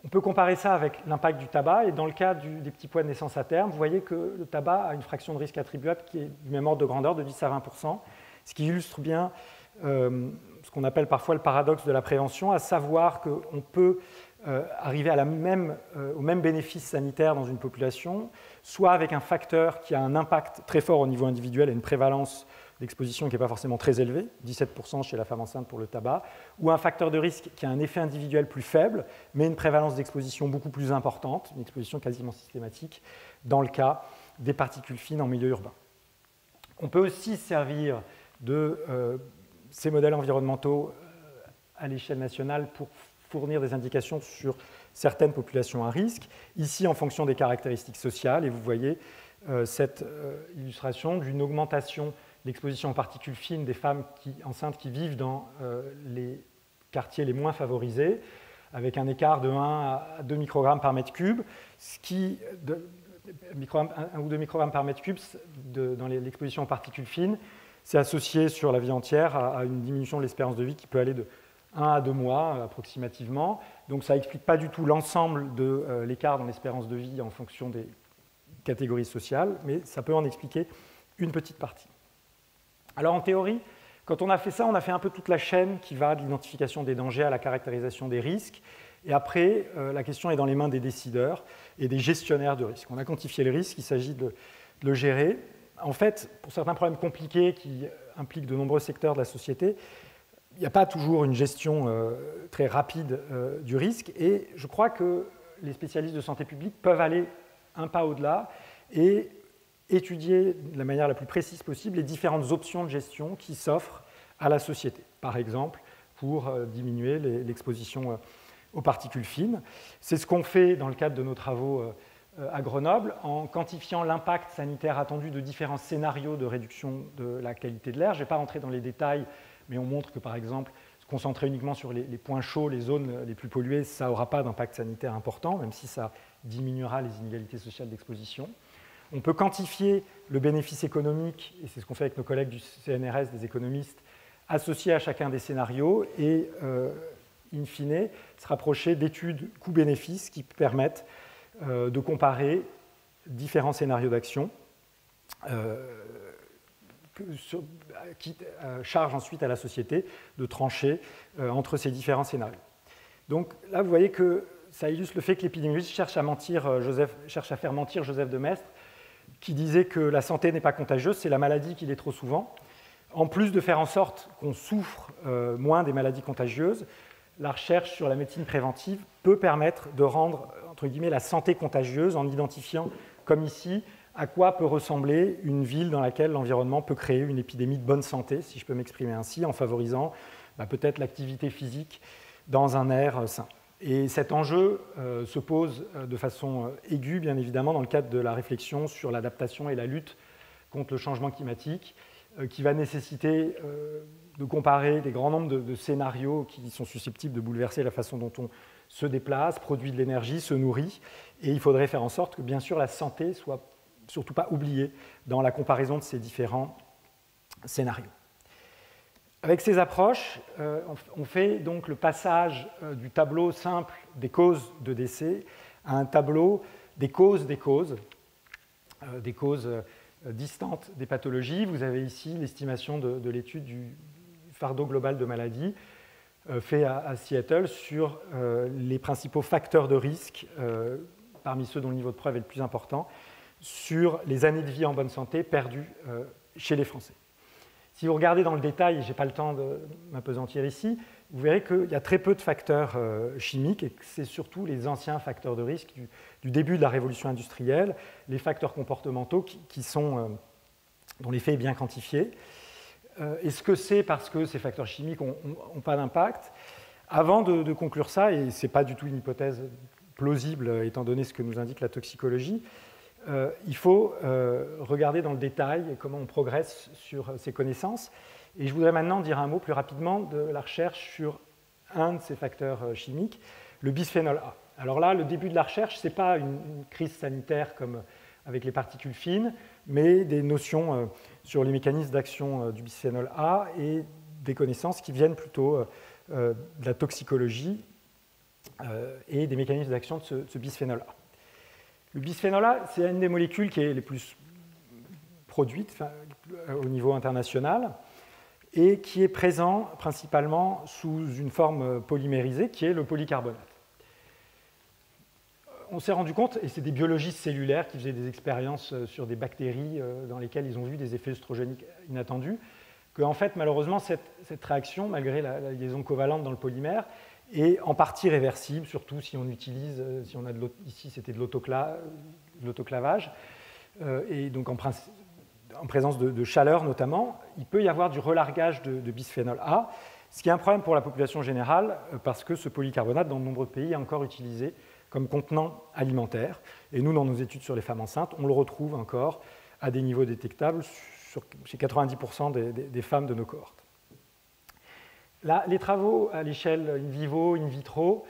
On peut comparer ça avec l'impact du tabac, et dans le cas des petits poids de naissance à terme, vous voyez que le tabac a une fraction de risque attribuable qui est du même ordre de grandeur, de 10 à 20%, ce qui illustre bien ce qu'on appelle parfois le paradoxe de la prévention, à savoir qu'on peut arriver au même bénéfice sanitaire dans une population, soit avec un facteur qui a un impact très fort au niveau individuel et une prévalence d'exposition qui n'est pas forcément très élevée, 17% chez la femme enceinte pour le tabac, ou un facteur de risque qui a un effet individuel plus faible, mais une prévalence d'exposition beaucoup plus importante, une exposition quasiment systématique, dans le cas des particules fines en milieu urbain. On peut aussi se servir de ces modèles environnementaux à l'échelle nationale pour fournir des indications sur certaines populations à risque, ici en fonction des caractéristiques sociales, et vous voyez cette illustration d'une augmentation l'exposition aux particules fines des femmes enceintes qui vivent dans les quartiers les moins favorisés, avec un écart de 1 à 2 microgrammes par mètre cube, 1 ou 2 microgrammes par mètre cube dans l'exposition aux particules fines, c'est associé sur la vie entière à une diminution de l'espérance de vie qui peut aller de 1 à 2 mois approximativement. Donc ça n'explique pas du tout l'ensemble de l'écart dans l'espérance de vie en fonction des catégories sociales, mais ça peut en expliquer une petite partie. Alors en théorie, quand on a fait ça, on a fait un peu toute la chaîne qui va de l'identification des dangers à la caractérisation des risques. Et après, la question est dans les mains des décideurs et des gestionnaires de risques. On a quantifié le risque, il s'agit de le gérer. En fait, pour certains problèmes compliqués qui impliquent de nombreux secteurs de la société, il n'y a pas toujours une gestion très rapide du risque. Et je crois que les spécialistes de santé publique peuvent aller un pas au-delà et étudier de la manière la plus précise possible les différentes options de gestion qui s'offrent à la société, par exemple pour diminuer l'exposition aux particules fines. C'est ce qu'on fait dans le cadre de nos travaux à Grenoble, en quantifiant l'impact sanitaire attendu de différents scénarios de réduction de la qualité de l'air. Je ne vais pas rentrer dans les détails, mais on montre que, par exemple, se concentrer uniquement sur les points chauds, les zones les plus polluées, ça n'aura pas d'impact sanitaire important, même si ça diminuera les inégalités sociales d'exposition. On peut quantifier le bénéfice économique, et c'est ce qu'on fait avec nos collègues du CNRS, des économistes, associés à chacun des scénarios, et in fine, se rapprocher d'études coûts-bénéfices qui permettent de comparer différents scénarios d'action qui chargent ensuite à la société de trancher entre ces différents scénarios. Donc là, vous voyez que ça illustre le fait que l'épidémiologiste cherche à faire mentir Joseph de Maistre, qui disait que la santé n'est pas contagieuse, c'est la maladie qui l'est trop souvent. En plus de faire en sorte qu'on souffre moins des maladies contagieuses, la recherche sur la médecine préventive peut permettre de rendre, entre guillemets, la santé contagieuse en identifiant, comme ici, à quoi peut ressembler une ville dans laquelle l'environnement peut créer une épidémie de bonne santé, si je peux m'exprimer ainsi, en favorisant peut-être l'activité physique dans un air sain. Et cet enjeu se pose de façon aiguë, bien évidemment, dans le cadre de la réflexion sur l'adaptation et la lutte contre le changement climatique, qui va nécessiter de comparer des grands nombres de scénarios qui sont susceptibles de bouleverser la façon dont on se déplace, produit de l'énergie, se nourrit. Et il faudrait faire en sorte que, bien sûr, la santé soit surtout pas oubliée dans la comparaison de ces différents scénarios. Avec ces approches, on fait donc le passage du tableau simple des causes de décès à un tableau des causes distantes des pathologies. Vous avez ici l'estimation de l'étude du fardeau global de maladies fait à Seattle sur les principaux facteurs de risque, parmi ceux dont le niveau de preuve est le plus important, sur les années de vie en bonne santé perdues chez les Français. Si vous regardez dans le détail, et je n'ai pas le temps de m'appesantir ici, vous verrez qu'il y a très peu de facteurs chimiques et que c'est surtout les anciens facteurs de risque du début de la révolution industrielle, les facteurs comportementaux dont l'effet est bien quantifié. Est-ce que c'est parce que ces facteurs chimiques n'ont pas d'impact? Avant de conclure ça, et ce n'est pas du tout une hypothèse plausible étant donné ce que nous indique la toxicologie, il faut regarder dans le détail comment on progresse sur ces connaissances. Et je voudrais maintenant dire un mot plus rapidement de la recherche sur un de ces facteurs chimiques, le bisphénol A. Alors là, le début de la recherche, ce n'est pas une crise sanitaire comme avec les particules fines, mais des notions sur les mécanismes d'action du bisphénol A et des connaissances qui viennent plutôt de la toxicologie et des mécanismes d'action de ce bisphénol A. Le bisphénol A, c'est une des molécules qui est les plus produites au niveau international et qui est présent principalement sous une forme polymérisée qui est le polycarbonate. On s'est rendu compte, et c'est des biologistes cellulaires qui faisaient des expériences sur des bactéries dans lesquelles ils ont vu des effets œstrogéniques inattendus, qu'en fait, malheureusement, cette réaction, malgré la liaison covalente dans le polymère, est en partie réversible, surtout si on utilise, ici c'était de l'autoclavage, et donc en présence de chaleur notamment, il peut y avoir du relargage de bisphénol A, ce qui est un problème pour la population générale, parce que ce polycarbonate, dans de nombreux pays, est encore utilisé comme contenant alimentaire. Et nous, dans nos études sur les femmes enceintes, on le retrouve encore à des niveaux détectables chez 90% des femmes de nos cohortes. Là, les travaux à l'échelle in vivo, in vitro,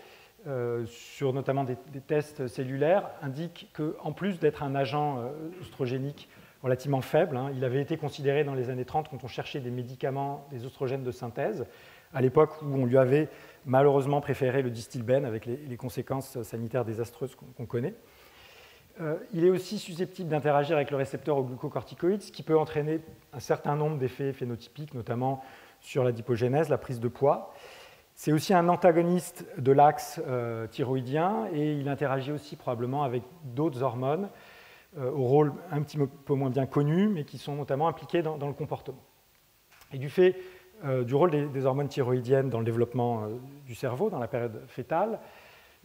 sur notamment des tests cellulaires, indiquent qu'en plus d'être un agent œstrogénique relativement faible, il avait été considéré dans les années 30 quand on cherchait des médicaments, des œstrogènes de synthèse, à l'époque où on lui avait malheureusement préféré le distilbène avec les conséquences sanitaires désastreuses qu'on connaît. Il est aussi susceptible d'interagir avec le récepteur aux glucocorticoïdes, ce qui peut entraîner un certain nombre d'effets phénotypiques, notamment sur l'adipogénèse, la prise de poids. C'est aussi un antagoniste de l'axe thyroïdien et il interagit aussi probablement avec d'autres hormones au rôle un petit peu moins bien connu, mais qui sont notamment impliquées dans le comportement. Et du fait du rôle des hormones thyroïdiennes dans le développement du cerveau, dans la période fœtale,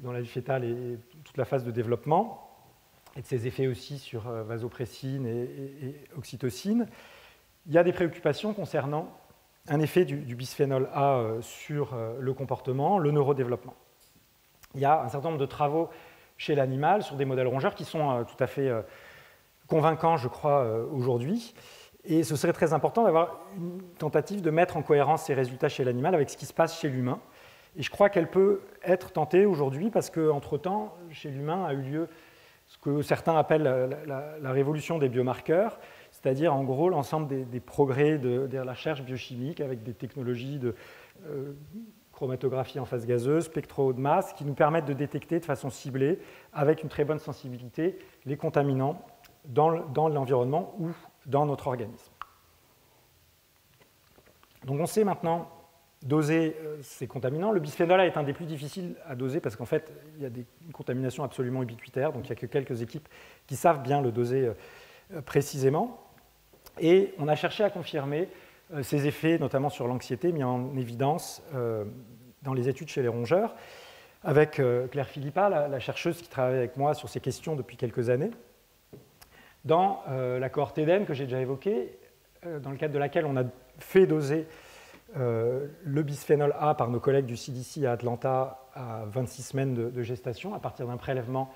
dans la vie fœtale et toute la phase de développement, et de ses effets aussi sur vasopressine et oxytocine, il y a des préoccupations concernant un effet du bisphénol A sur le comportement, le neurodéveloppement. Il y a un certain nombre de travaux chez l'animal sur des modèles rongeurs qui sont tout à fait convaincants, je crois, aujourd'hui. Et ce serait très important d'avoir une tentative de mettre en cohérence ces résultats chez l'animal avec ce qui se passe chez l'humain. Et je crois qu'elle peut être tentée aujourd'hui parce qu'entre-temps, chez l'humain a eu lieu ce que certains appellent la révolution des biomarqueurs, c'est-à-dire en gros l'ensemble des progrès de la recherche biochimique avec des technologies de chromatographie en phase gazeuse, spectro de masse, qui nous permettent de détecter de façon ciblée, avec une très bonne sensibilité, les contaminants dans l'environnement ou dans notre organisme. Donc on sait maintenant doser ces contaminants. Le bisphénol A est un des plus difficiles à doser parce qu'en fait, il y a des contaminations absolument ubiquitaires, donc il n'y a que quelques équipes qui savent bien le doser précisément. Et on a cherché à confirmer ces effets, notamment sur l'anxiété, mis en évidence dans les études chez les rongeurs, avec Claire Philippa, la chercheuse qui travaille avec moi sur ces questions depuis quelques années. Dans la cohorte EDEN que j'ai déjà évoquée, dans le cadre de laquelle on a fait doser le bisphénol A par nos collègues du CDC à Atlanta à 26 semaines de gestation, à partir d'un prélèvement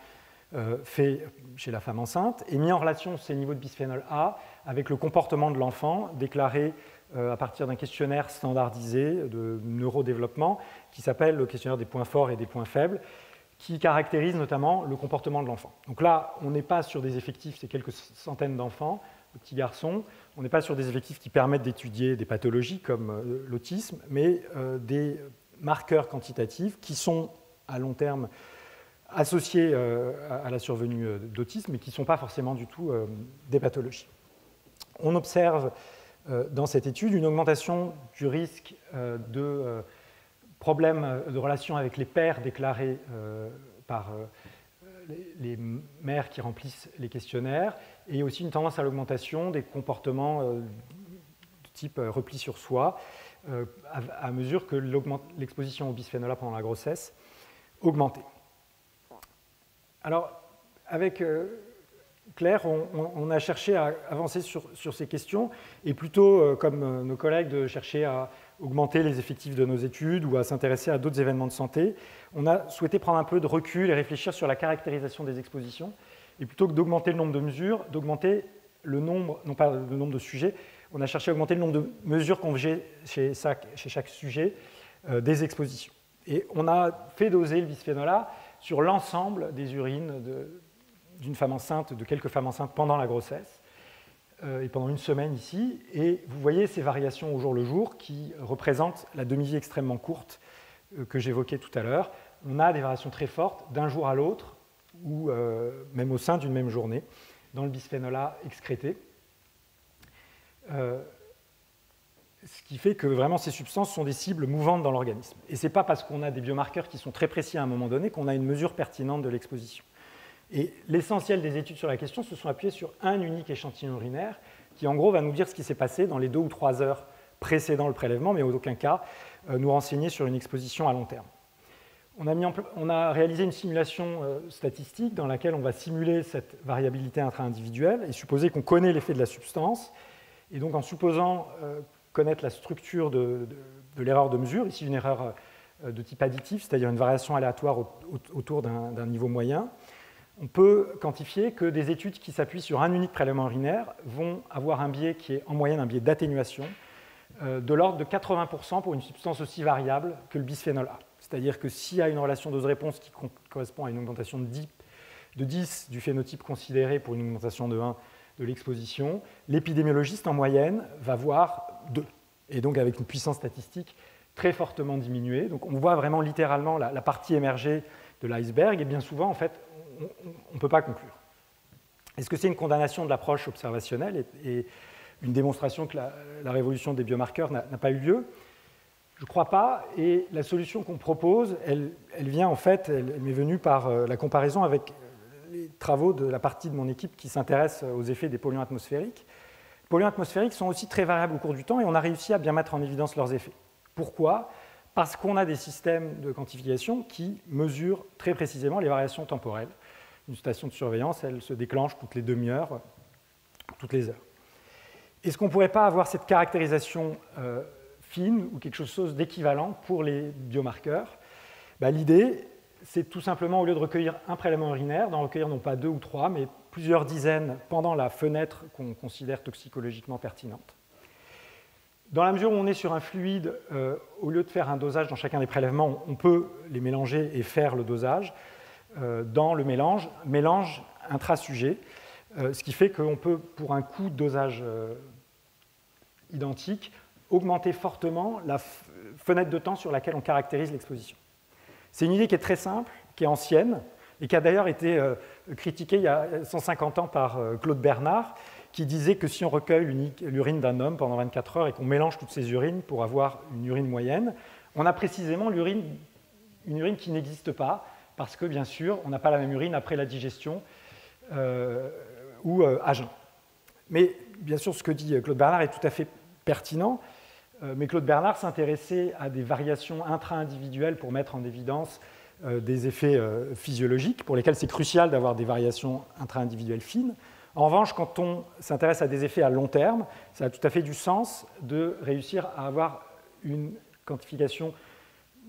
fait chez la femme enceinte, et mis en relation ces niveaux de bisphénol A avec le comportement de l'enfant déclaré à partir d'un questionnaire standardisé de neurodéveloppement qui s'appelle le questionnaire des points forts et des points faibles, qui caractérise notamment le comportement de l'enfant. Donc là, on n'est pas sur des effectifs, c'est quelques centaines d'enfants, de petits garçons, on n'est pas sur des effectifs qui permettent d'étudier des pathologies comme l'autisme, mais des marqueurs quantitatifs qui sont à long terme associés à la survenue d'autisme, mais qui ne sont pas forcément du tout des pathologies. On observe dans cette étude une augmentation du risque de problèmes de relation avec les pairs déclarés par les mères qui remplissent les questionnaires, et aussi une tendance à l'augmentation des comportements de type repli sur soi, à mesure que l'exposition au bisphénol A pendant la grossesse augmentait. Alors, avec Claire, on a cherché à avancer sur ces questions, et plutôt, comme nos collègues, de chercher à augmenter les effectifs de nos études ou à s'intéresser à d'autres événements de santé, on a souhaité prendre un peu de recul et réfléchir sur la caractérisation des expositions, et plutôt que d'augmenter le nombre de mesures, d'augmenter le nombre, non pas le nombre de sujets, on a cherché à augmenter le nombre de mesures qu'on faisait chez chaque sujet des expositions. Et on a fait doser le bisphénol A sur l'ensemble des urines d'une femme enceinte, de quelques femmes enceintes pendant la grossesse, et pendant une semaine ici. Et vous voyez ces variations au jour le jour qui représentent la demi-vie extrêmement courte que j'évoquais tout à l'heure. On a des variations très fortes d'un jour à l'autre, ou même au sein d'une même journée, dans le bisphénol A excrété. Ce qui fait que vraiment ces substances sont des cibles mouvantes dans l'organisme. Et ce n'est pas parce qu'on a des biomarqueurs qui sont très précis à un moment donné qu'on a une mesure pertinente de l'exposition. Et l'essentiel des études sur la question se sont appuyées sur un unique échantillon urinaire qui, en gros, va nous dire ce qui s'est passé dans les 2 ou 3 heures précédant le prélèvement, mais en aucun cas nous renseigner sur une exposition à long terme. On a réalisé une simulation statistique dans laquelle on va simuler cette variabilité intra-individuelle et supposer qu'on connaît l'effet de la substance. Et donc, en supposant connaître la structure de l'erreur de mesure, ici une erreur de type additif, c'est-à-dire une variation aléatoire autour d'un niveau moyen, on peut quantifier que des études qui s'appuient sur un unique prélèvement urinaire vont avoir un biais qui est en moyenne un biais d'atténuation de l'ordre de 80% pour une substance aussi variable que le bisphénol A. C'est-à-dire que s'il y a une relation dose-réponse qui correspond à une augmentation de 10 du phénotype considéré pour une augmentation de 1 de l'exposition, l'épidémiologiste en moyenne va voir 2, et donc avec une puissance statistique très fortement diminuée. Donc on voit vraiment littéralement la partie émergée de l'iceberg, et bien souvent, en fait, on ne peut pas conclure. Est-ce que c'est une condamnation de l'approche observationnelle et une démonstration que la révolution des biomarqueurs n'a pas eu lieu? Je ne crois pas, et la solution qu'on propose, elle vient en fait, elle m'est venue par la comparaison avec les travaux de la partie de mon équipe qui s'intéresse aux effets des polluants atmosphériques. Les polluants atmosphériques sont aussi très variables au cours du temps et on a réussi à bien mettre en évidence leurs effets. Pourquoi? Parce qu'on a des systèmes de quantification qui mesurent très précisément les variations temporelles une station de surveillance, elle se déclenche toutes les demi-heures, toutes les heures. Est-ce qu'on ne pourrait pas avoir cette caractérisation fine ou quelque chose d'équivalent pour les biomarqueurs? L'idée, c'est tout simplement, au lieu de recueillir un prélèvement urinaire, d'en recueillir non pas 2 ou 3, mais plusieurs dizaines pendant la fenêtre qu'on considère toxicologiquement pertinente. Dans la mesure où on est sur un fluide, au lieu de faire un dosage dans chacun des prélèvements, on peut les mélanger et faire le dosage dans le mélange intra-sujet, ce qui fait qu'on peut, pour un coût de dosage identique, augmenter fortement la fenêtre de temps sur laquelle on caractérise l'exposition. C'est une idée qui est très simple, qui est ancienne, et qui a d'ailleurs été critiquée il y a 150 ans par Claude Bernard, qui disait que si on recueille l'urine d'un homme pendant 24 heures et qu'on mélange toutes ces urines pour avoir une urine moyenne, on a précisément une urine qui n'existe pas, parce que, bien sûr, on n'a pas la même urine après la digestion ou à jeun. Mais, bien sûr, ce que dit Claude Bernard est tout à fait pertinent, mais Claude Bernard s'intéressait à des variations intra-individuelles pour mettre en évidence des effets physiologiques, pour lesquels c'est crucial d'avoir des variations intra-individuelles fines. En revanche, quand on s'intéresse à des effets à long terme, ça a tout à fait du sens de réussir à avoir une quantification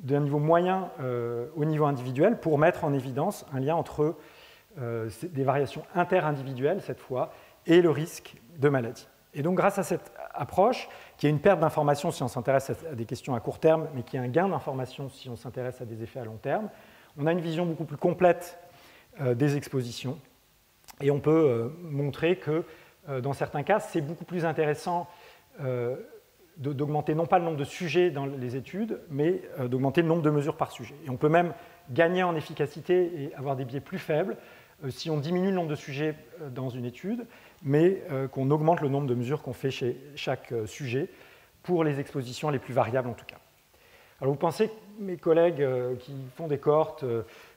d'un niveau moyen au niveau individuel pour mettre en évidence un lien entre des variations interindividuelles, cette fois, et le risque de maladie. Et donc, grâce à cette approche, qui est une perte d'information si on s'intéresse à des questions à court terme, mais qui est un gain d'information si on s'intéresse à des effets à long terme, on a une vision beaucoup plus complète des expositions. Et on peut montrer que, dans certains cas, c'est beaucoup plus intéressant d'augmenter non pas le nombre de sujets dans les études, mais d'augmenter le nombre de mesures par sujet. Et on peut même gagner en efficacité et avoir des biais plus faibles si on diminue le nombre de sujets dans une étude, mais qu'on augmente le nombre de mesures qu'on fait chez chaque sujet pour les expositions les plus variables en tout cas. Alors vous pensez que mes collègues qui font des cohortes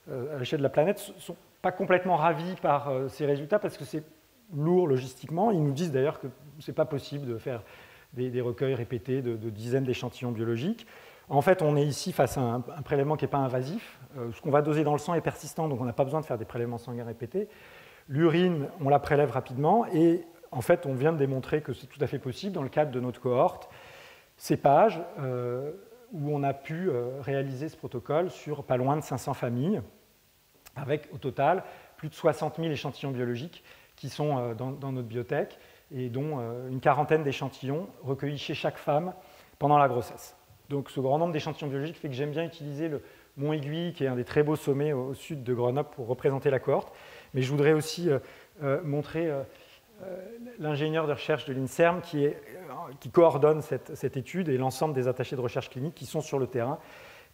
à l'échelle de la planète ne sont pas complètement ravis par ces résultats parce que c'est lourd logistiquement. Ils nous disent d'ailleurs que ce n'est pas possible de faire des recueils répétés de dizaines d'échantillons biologiques. En fait, on est ici face à un prélèvement qui n'est pas invasif. Ce qu'on va doser dans le sang est persistant, donc on n'a pas besoin de faire des prélèvements sanguins répétés. L'urine, on la prélève rapidement et en fait, on vient de démontrer que c'est tout à fait possible dans le cadre de notre cohorte CEPAGE, où on a pu réaliser ce protocole sur pas loin de 500 familles, avec au total plus de 60 000 échantillons biologiques qui sont dans notre bibliothèque et dont une quarantaine d'échantillons recueillis chez chaque femme pendant la grossesse. Donc ce grand nombre d'échantillons biologiques fait que j'aime bien utiliser le Mont Aiguille, qui est un des très beaux sommets au sud de Grenoble, pour représenter la cohorte. Mais je voudrais aussi montrer l'ingénieur de recherche de l'INSERM qui coordonne cette étude et l'ensemble des attachés de recherche clinique qui sont sur le terrain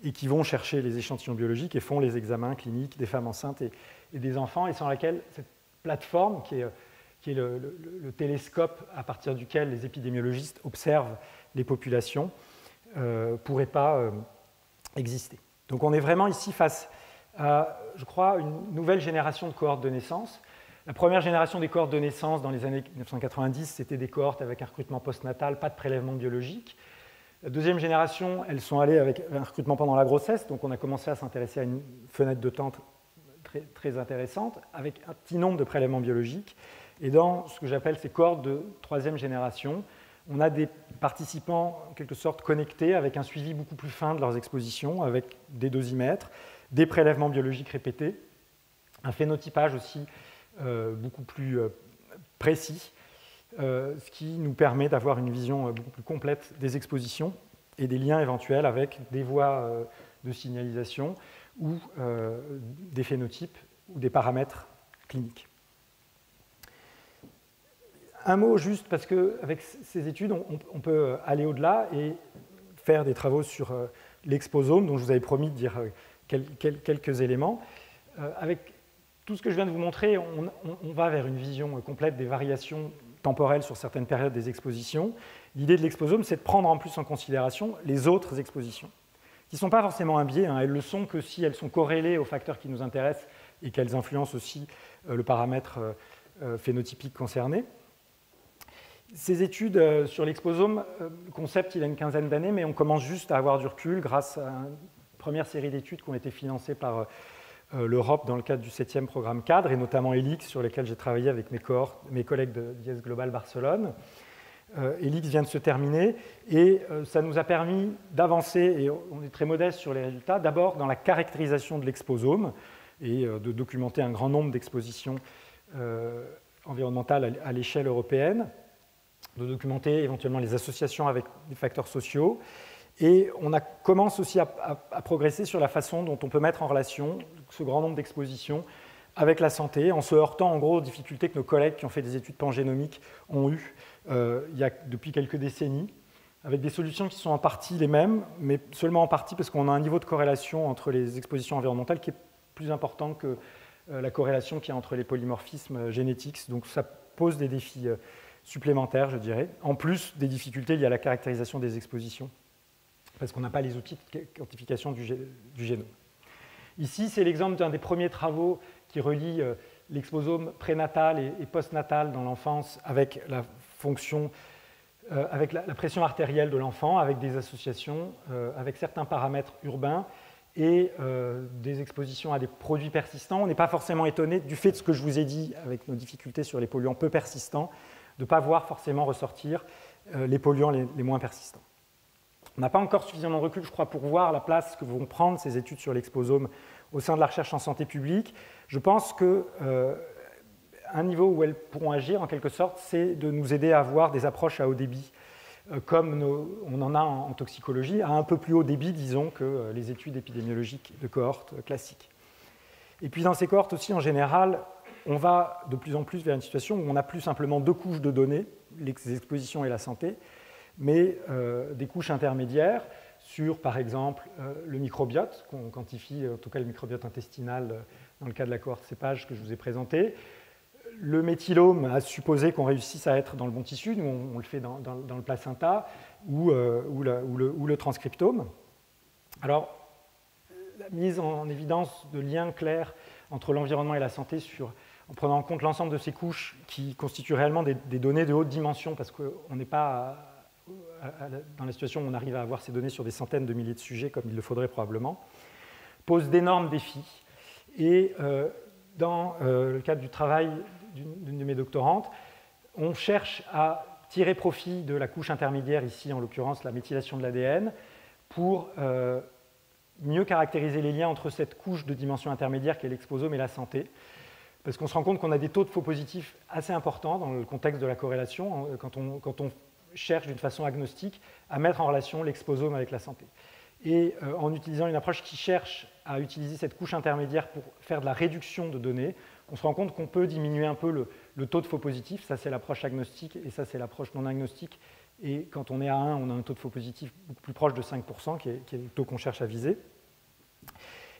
et qui vont chercher les échantillons biologiques et font les examens cliniques des femmes enceintes et des enfants, et sans laquelle cette plateforme, qui est le télescope à partir duquel les épidémiologistes observent les populations, ne pourrait pas exister. Donc on est vraiment ici face à, je crois, une nouvelle génération de cohortes de naissance. La première génération des cohortes de naissance dans les années 1990, c'était des cohortes avec un recrutement postnatal, pas de prélèvement biologique. La deuxième génération, elles sont allées avec un recrutement pendant la grossesse, donc on a commencé à s'intéresser à une fenêtre de temps très, très intéressante, avec un petit nombre de prélèvements biologiques. Et dans ce que j'appelle ces cohortes de troisième génération, on a des participants en quelque sorte connectés avec un suivi beaucoup plus fin de leurs expositions, avec des dosimètres, des prélèvements biologiques répétés, un phénotypage aussi beaucoup plus précis, ce qui nous permet d'avoir une vision beaucoup plus complète des expositions et des liens éventuels avec des voies de signalisation ou des phénotypes ou des paramètres cliniques. Un mot juste, parce qu'avec ces études, on peut aller au-delà et faire des travaux sur l'exposome, dont je vous avais promis de dire quelques éléments. Avec tout ce que je viens de vous montrer, on va vers une vision complète des variations temporelles sur certaines périodes des expositions. L'idée de l'exposome, c'est de prendre en plus en considération les autres expositions, qui ne sont pas forcément un biais, hein. Elles le sont que si elles sont corrélées aux facteurs qui nous intéressent et qu'elles influencent aussi le paramètre phénotypique concerné. Ces études sur l'exposome, le concept il a une quinzaine d'années, mais on commence juste à avoir du recul grâce à une première série d'études qui ont été financées par l'Europe dans le cadre du 7e programme cadre, et notamment ELIX, sur lesquels j'ai travaillé avec mes collègues d'IS Global Barcelone. ELIX vient de se terminer, et ça nous a permis d'avancer, et on est très modeste sur les résultats, d'abord dans la caractérisation de l'exposome, et de documenter un grand nombre d'expositions environnementales à l'échelle européenne, de documenter éventuellement les associations avec des facteurs sociaux. Et on commence aussi à progresser sur la façon dont on peut mettre en relation ce grand nombre d'expositions avec la santé, en se heurtant en gros aux difficultés que nos collègues qui ont fait des études pangénomiques ont eues il y a depuis quelques décennies, avec des solutions qui sont en partie les mêmes, mais seulement en partie parce qu'on a un niveau de corrélation entre les expositions environnementales qui est plus important que la corrélation qu'il y a entre les polymorphismes génétiques. Donc ça pose des défis supplémentaires, je dirais, en plus des difficultés liées à la caractérisation des expositions, parce qu'on n'a pas les outils de quantification du génome. Ici, c'est l'exemple d'un des premiers travaux qui relie l'exposome prénatal et postnatal dans l'enfance avec la fonction, avec la pression artérielle de l'enfant, avec des associations, avec certains paramètres urbains, et des expositions à des produits persistants. On n'est pas forcément étonné du fait de ce que je vous ai dit avec nos difficultés sur les polluants peu persistants, de ne pas voir forcément ressortir les polluants les moins persistants. On n'a pas encore suffisamment de recul, je crois, pour voir la place que vont prendre ces études sur l'exposome au sein de la recherche en santé publique. Je pense qu'un niveau où elles pourront agir, en quelque sorte, c'est de nous aider à avoir des approches à haut débit, comme on en a en toxicologie, à un peu plus haut débit, disons, que les études épidémiologiques de cohortes classiques. Et puis dans ces cohortes aussi, en général, on va de plus en plus vers une situation où on n'a plus simplement deux couches de données, les expositions et la santé, mais des couches intermédiaires sur, par exemple, le microbiote, qu'on quantifie, en tout cas le microbiote intestinal, dans le cas de la cohorte cépage que je vous ai présentée. Le méthylome, à supposer qu'on réussisse à être dans le bon tissu, nous on le fait dans le placenta, ou le transcriptome. Alors, la mise en évidence de liens clairs entre l'environnement et la santé en prenant en compte l'ensemble de ces couches qui constituent réellement des données de haute dimension, parce qu'on n'est pas dans la situation où on arrive à avoir ces données sur des centaines de milliers de sujets, comme il le faudrait probablement, pose d'énormes défis. Et dans le cadre du travail d'une de mes doctorantes, on cherche à tirer profit de la couche intermédiaire, ici en l'occurrence la méthylation de l'ADN, pour mieux caractériser les liens entre cette couche de dimension intermédiaire qu'est l'exposome et la santé, parce qu'on se rend compte qu'on a des taux de faux positifs assez importants dans le contexte de la corrélation, quand on cherche d'une façon agnostique à mettre en relation l'exposome avec la santé. Et en utilisant une approche qui cherche à utiliser cette couche intermédiaire pour faire de la réduction de données, on se rend compte qu'on peut diminuer un peu le taux de faux positifs. Ça, c'est l'approche agnostique, et ça, c'est l'approche non agnostique. Et quand on est à 1, on a un taux de faux positifs beaucoup plus proche de 5%, qui est le taux qu'on cherche à viser.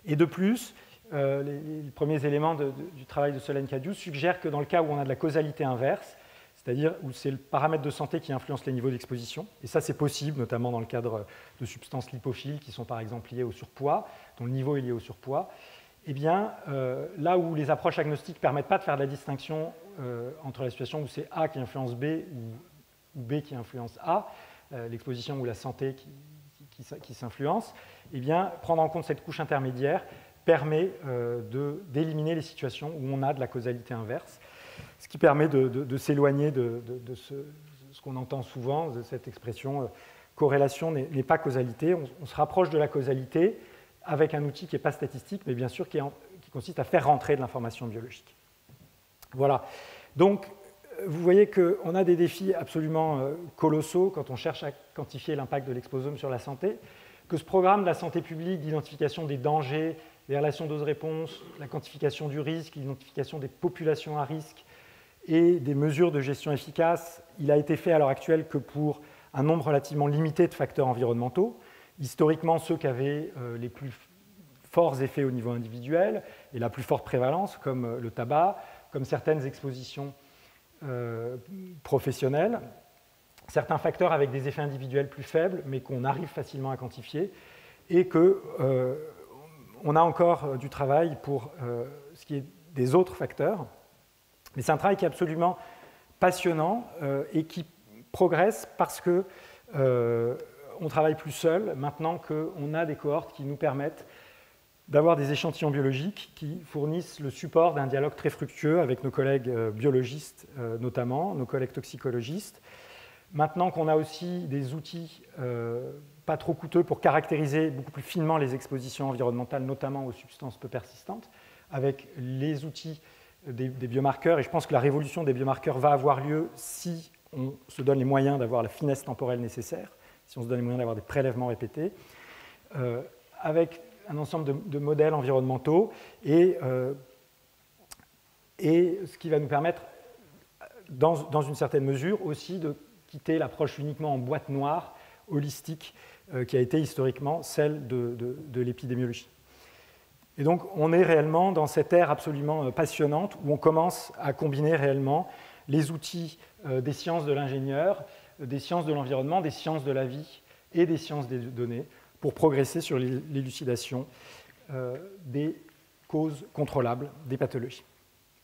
Et de plus, les premiers éléments du travail de Solène Cadieux suggèrent que dans le cas où on a de la causalité inverse, c'est-à-dire où c'est le paramètre de santé qui influence les niveaux d'exposition, et ça c'est possible, notamment dans le cadre de substances lipophiles qui sont par exemple liées au surpoids, dont le niveau est lié au surpoids, eh bien, là où les approches agnostiques ne permettent pas de faire de la distinction entre la situation où c'est A qui influence B ou B qui influence A, l'exposition ou la santé qui s'influence, eh bien, prendre en compte cette couche intermédiaire permet d'éliminer les situations où on a de la causalité inverse, ce qui permet de s'éloigner de ce qu'on entend souvent, de cette expression corrélation n'est pas causalité. On se rapproche de la causalité avec un outil qui n'est pas statistique, mais bien sûr qui consiste à faire rentrer de l'information biologique. Voilà. Donc, vous voyez qu'on a des défis absolument colossaux quand on cherche à quantifier l'impact de l'exposome sur la santé, que ce programme de la santé publique d'identification des dangers, les relations dose-réponse, la quantification du risque, l'identification des populations à risque et des mesures de gestion efficaces, il a été fait à l'heure actuelle que pour un nombre relativement limité de facteurs environnementaux, historiquement ceux qui avaient les plus forts effets au niveau individuel et la plus forte prévalence, comme le tabac, comme certaines expositions professionnelles, certains facteurs avec des effets individuels plus faibles, mais qu'on arrive facilement à quantifier, et qu'on a encore du travail pour ce qui est des autres facteurs. Mais c'est un travail qui est absolument passionnant et qui progresse parce que on travaille plus seul maintenant qu'on a des cohortes qui nous permettent d'avoir des échantillons biologiques qui fournissent le support d'un dialogue très fructueux avec nos collègues biologistes, notamment, nos collègues toxicologistes. Maintenant qu'on a aussi des outils pas trop coûteux pour caractériser beaucoup plus finement les expositions environnementales, notamment aux substances peu persistantes, avec les outils des biomarqueurs, et je pense que la révolution des biomarqueurs va avoir lieu si on se donne les moyens d'avoir la finesse temporelle nécessaire, si on se donne les moyens d'avoir des prélèvements répétés, avec un ensemble de modèles environnementaux, et ce qui va nous permettre, dans une certaine mesure, aussi de quitter l'approche uniquement en boîte noire, holistique, qui a été historiquement celle de l'épidémiologie. Et donc, on est réellement dans cette ère absolument passionnante où on commence à combiner réellement les outils des sciences de l'ingénieur, des sciences de l'environnement, des sciences de la vie et des sciences des données pour progresser sur l'élucidation des causes contrôlables des pathologies.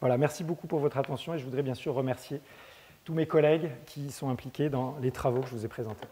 Voilà, merci beaucoup pour votre attention et je voudrais bien sûr remercier tous mes collègues qui sont impliqués dans les travaux que je vous ai présentés.